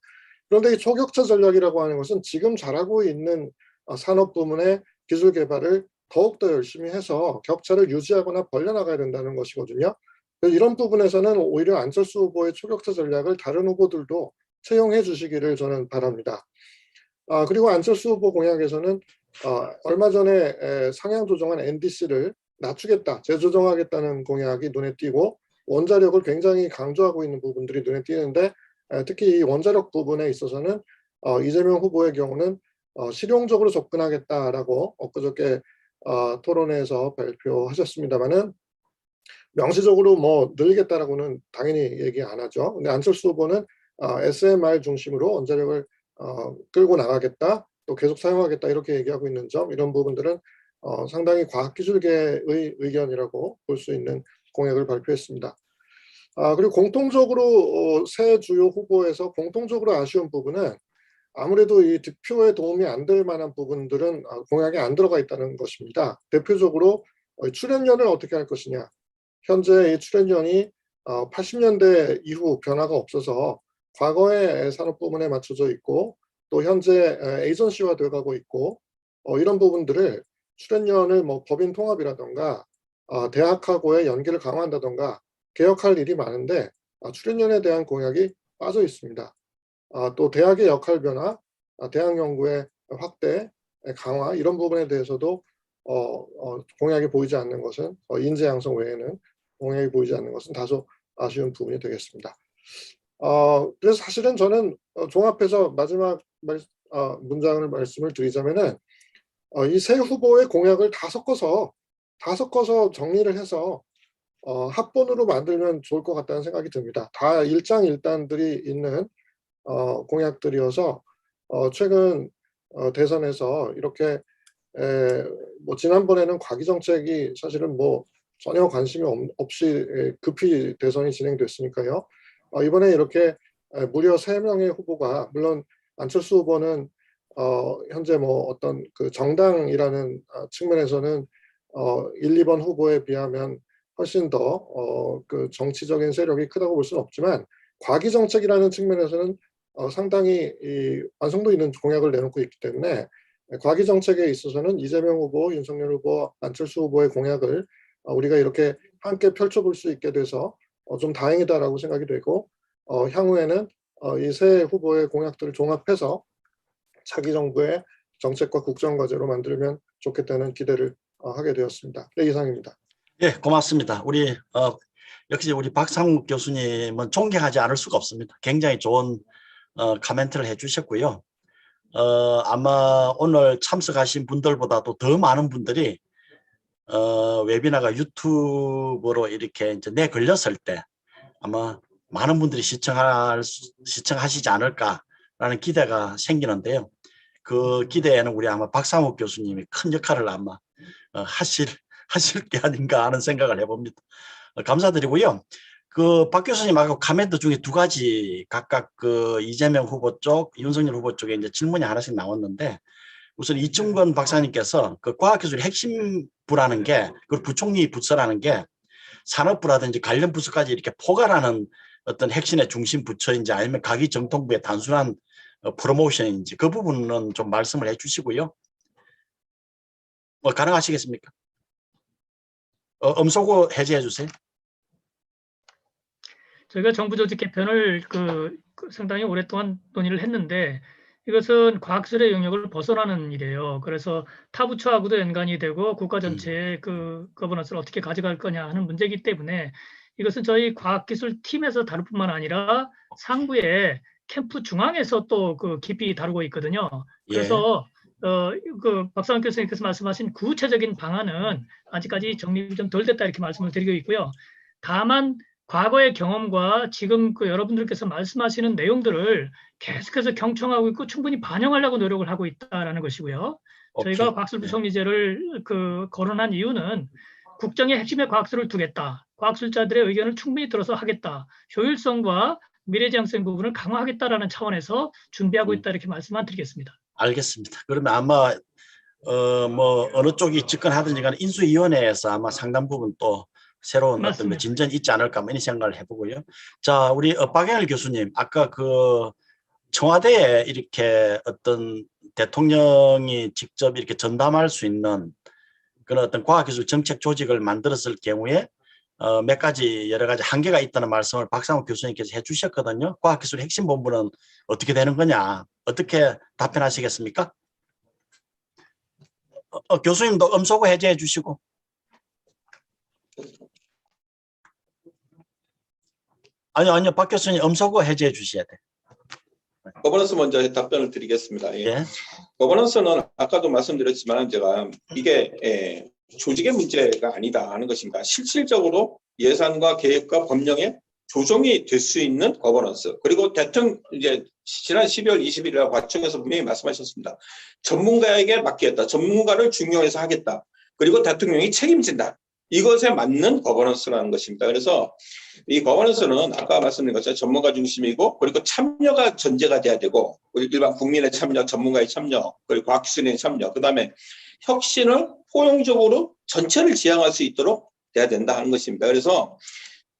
그런데 이 초격차 전략이라고 하는 것은 지금 잘하고 있는 산업 부문의 기술 개발을 더욱더 열심히 해서 격차를 유지하거나 벌려나가야 된다는 것이거든요. 이런 부분에서는 오히려 안철수 후보의 초격차 전략을 다른 후보들도 채용해 주시기를 저는 바랍니다. 그리고 안철수 후보 공약에서는 얼마 전에 상향 조정한 NDC를 낮추겠다, 재조정하겠다는 공약이 눈에 띄고, 원자력을 굉장히 강조하고 있는 부분들이 눈에 띄는데, 특히 이 원자력 부분에 있어서는 이재명 후보의 경우는 실용적으로 접근하겠다라고 엊그저께 토론회에서 발표하셨습니다만은 명시적으로 뭐 늘리겠다라고는 당연히 얘기 안 하죠. 근데 안철수 후보는 SMR 중심으로 원자력을 끌고 나가겠다, 또 계속 사용하겠다 이렇게 얘기하고 있는 점, 이런 부분들은 상당히 과학기술계의 의견이라고 볼 수 있는 공약을 발표했습니다. 그리고 공통적으로 새 주요 후보에서 공통적으로 아쉬운 부분은 아무래도 이 득표에 도움이 안 될 만한 부분들은 공약에 안 들어가 있다는 것입니다. 대표적으로 출연료를 어떻게 할 것이냐. 현재 이 출연료이 80년대 이후 변화가 없어서 과거의 산업 부문에 맞춰져 있고 또 현재 에이전시화 돼가고 있고 이런 부분들을 출연료를 뭐 법인 통합이라던가 대학하고의 연계를 강화한다던가 개혁할 일이 많은데 출연료에 대한 공약이 빠져 있습니다. 또 대학의 역할 변화, 대학 연구의 확대, 강화 이런 부분에 대해서도 공약이 보이지 않는 것은 인재 양성 외에는 공약이 보이지 않는 것은 다소 아쉬운 부분이 되겠습니다. 그래서 사실은 저는 종합해서 마지막 문장을 말씀을 드리자면은 이 세 후보의 공약을 다 섞어서 정리를 해서 합본으로 만들면 좋을 것 같다는 생각이 듭니다. 다 일장일단들이 있는 공약들이어서 최근 대선에서 이렇게 뭐 지난번에는 과기 정책이 사실은 뭐 전혀 관심이 없이 급히 대선이 진행됐으니까요. 이번에 이렇게 무려 3명의 후보가, 물론 안철수 후보는 현재 뭐 어떤 그 정당이라는 측면에서는 1, 2번 후보에 비하면 훨씬 더 그 정치적인 세력이 크다고 볼 수는 없지만 과기 정책이라는 측면에서는 상당히 완성도 있는 공약을 내놓고 있기 때문에 과기 정책에 있어서는 이재명 후보, 윤석열 후보, 안철수 후보의 공약을 우리가 이렇게 함께 펼쳐볼 수 있게 돼서 좀 다행이다라고 생각이 되고 향후에는 이 세 후보의 공약들을 종합해서 차기 정부의 정책과 국정과제로 만들면 좋겠다는 기대를 하게 되었습니다. 네, 이상입니다. 예, 고맙습니다. 우리 역시 우리 박상욱 교수님은 존경하지 않을 수가 없습니다. 굉장히 좋은 코멘트를 해주셨고요. 아마 오늘 참석하신 분들보다도 더 많은 분들이 웨비나가 유튜브로 이렇게 이제 내걸렸을 때 아마 많은 분들이 시청하시지 않을까라는 기대가 생기는데요. 그 기대에는 우리 아마 박상욱 교수님이 큰 역할을 아마 하실 게 아닌가 하는 생각을 해봅니다. 감사드리고요. 그 박 교수님 아까 코멘트 중에 2가지 각각 그 이재명 후보 쪽, 윤석열 후보 쪽에 이제 질문이 하나씩 나왔는데, 우선 이충건 박사님께서 그 과학기술 핵심부라는 게, 그 부총리 부처라는 게 산업부라든지 관련 부서까지 이렇게 포괄하는 어떤 핵심의 중심 부처인지 아니면 각기 정통부의 단순한 프로모션인지 그 부분은 좀 말씀을 해주시고요. 뭐 가능하시겠습니까? 음소거 해제해 주세요. 저희가 정부 조직 개편을 상당히 오랫동안 논의를 했는데 이것은 과학기술의 영역을 벗어나는 일이에요. 그래서 타 부처하고도 연관이 되고 국가 전체의 그 거버넌스를 어떻게 가져갈 거냐 하는 문제이기 때문에 이것은 저희 과학기술 팀에서 다룰 뿐만 아니라 상부의 캠프 중앙에서 또 그 깊이 다루고 있거든요. 그래서 그 박상욱 교수님께서 말씀하신 구체적인 방안은 아직까지 정리가 좀 덜 됐다 이렇게 말씀을 드리고 있고요. 다만 과거의 경험과 지금 그 여러분들께서 말씀하시는 내용들을 계속해서 경청하고 있고 충분히 반영하려고 노력을 하고 있다라는 것이고요. 저희가 과학기술 부총리제를 거론한 이유는 국정의 핵심의 과학기술을 두겠다. 과학기술자들의 의견을 충분히 들어서 하겠다. 효율성과 미래지향성 부분을 강화하겠다라는 차원에서 준비하고 있다 이렇게 말씀만 드리겠습니다. 알겠습니다. 그러면 아마 뭐 어느 쪽이 집권하든지 간에 인수위원회에서 아마 상당 부분 또 새로운 맞습니다. 어떤 진전이 있지 않을까 이런 생각을 해보고요. 자, 우리 박영일 교수님, 아까 그 청와대에 이렇게 어떤 대통령이 직접 이렇게 전담할 수 있는 그런 어떤 과학기술 정책 조직을 만들었을 경우에 몇 가지 여러 가지 한계가 있다는 말씀을 박상욱 교수님께서 해주셨거든요. 과학기술 핵심본부는 어떻게 되는 거냐, 어떻게 답변하시겠습니까? 교수님도 음소거 해제해 주시고. 아니요, 박 교수님 음소거 해제해 주셔야 돼. 거버넌스 먼저 답변을 드리겠습니다. 예. 예. 거버넌스는 아까도 말씀드렸지만 제가 이게 조직의 문제가 아니다 하는 것입니다. 실질적으로 예산과 계획과 법령에 조정이 될 수 있는 거버넌스. 그리고 대통령 이제 지난 12월 20일에 과청에서 분명히 말씀하셨습니다. 전문가에게 맡기겠다. 전문가를 중용해서 하겠다. 그리고 대통령이 책임진다. 이것에 맞는 거버넌스라는 것입니다. 그래서 이 거버넌스는 아까 말씀드린 것처럼 전문가 중심이고 그리고 참여가 전제가 돼야 되고 일반 국민의 참여, 전문가의 참여, 그리고 과학기술인의 참여, 그다음에 혁신을 포용적으로 전체를 지향할 수 있도록 돼야 된다 하는 것입니다. 그래서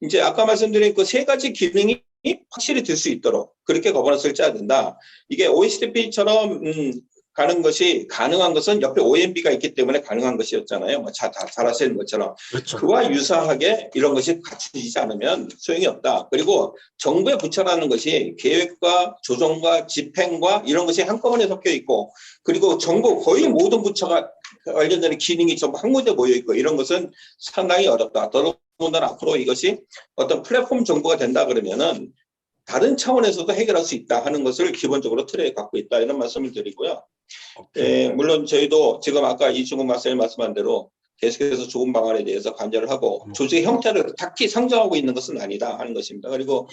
이제 아까 말씀드린 그 세 가지 기능이 확실히 될 수 있도록 그렇게 거버넌스를 짜야 된다. 이게 OECDP처럼 가는 것이 가능한 것은 옆에 OMB가 있기 때문에 가능한 것이었잖아요. 뭐 잘 아시는 것처럼. 그렇죠. 그와 유사하게 이런 것이 갖춰지지 않으면 소용이 없다. 그리고 정부의 부처라는 것이 계획과 조정과 집행과 이런 것이 한꺼번에 섞여 있고 그리고 정부 거의 모든 부처가 관련된 기능이 전부 한 군데 모여 있고 이런 것은 상당히 어렵다. 더더군다나 앞으로 이것이 어떤 플랫폼 정부가 된다 그러면은 다른 차원에서도 해결할 수 있다 하는 것을 기본적으로 틀에 갖고 있다 이런 말씀을 드리고요. 물론 저희도 지금 아까 이충훈 박사님 말씀한 대로 계속해서 좋은 방안에 대해서 관여를 하고 조직의 형태를 딱히 상정하고 있는 것은 아니다 하는 것입니다. 그리고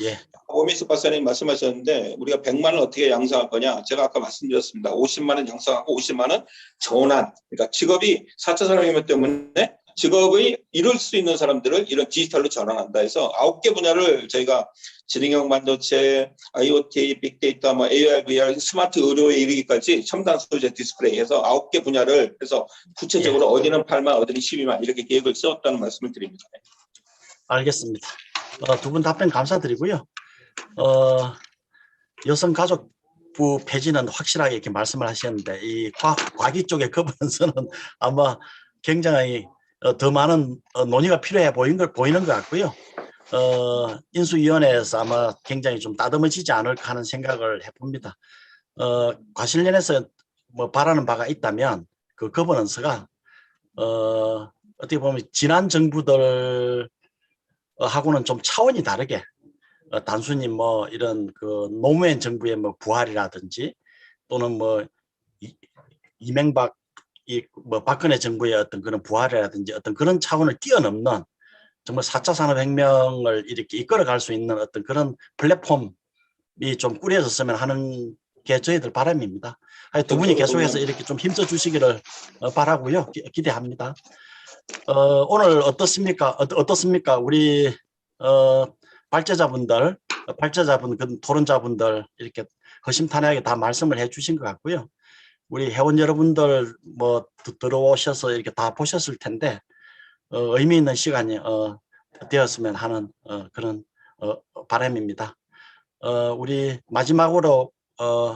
오미숙 박사님 말씀하셨는데 우리가 100만 원 어떻게 양성할 거냐 제가 아까 말씀드렸습니다. 50만 원 양성하고 50만 원 전환. 그러니까 직업이 4차 산업혁명 때문에 직업이 이룰 수 있는 사람들을 이런 디지털로 전환한다 해서 9개 분야를 저희가 지능형 반도체, IoT, 빅데이터, 뭐 AR, VR, 스마트 의료에 이르기까지 첨단 소재 디스플레이 해서 9개 분야를 해서 구체적으로 어디는 8만, 어디는 12만 이렇게 계획을 세웠다는 말씀을 드립니다. 알겠습니다. 두 분 답변 감사드리고요. 여성가족부 폐지는 확실하게 이렇게 말씀을 하셨는데 이 과기 쪽의 거버넌스는 아마 굉장히 더 많은 논의가 필요해 보이는 것 같고요. 인수위원회에서 아마 굉장히 좀 다듬어지지 않을까 하는 생각을 해봅니다. 과실련에서 뭐 바라는 바가 있다면 그 거버넌스가 어떻게 보면 지난 정부들 하고는 좀 차원이 다르게 단순히 뭐 이런 그 노무현 정부의 뭐 부활이라든지 또는 뭐 이명박 뭐 박근혜 정부의 어떤 그런 부활이라든지 어떤 그런 차원을 뛰어넘는 정말 4차 산업혁명을 이렇게 이끌어갈 수 있는 어떤 그런 플랫폼이 좀 꾸려졌으면 하는 게 저희들 바람입니다. 두 분이 계속해서 이렇게 좀 힘써 주시기를 바라고요. 기대합니다. 오늘 어떻습니까? 우리 발제자분들, 토론자분들 이렇게 허심탄회하게 다 말씀을 해주신 것 같고요. 우리 회원 여러분들 뭐 들어오셔서 이렇게 다 보셨을 텐데 의미 있는 시간이 되었으면 하는 그런 바람입니다. 우리 마지막으로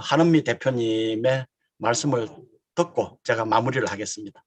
한은미 대표님의 말씀을 듣고 제가 마무리를 하겠습니다.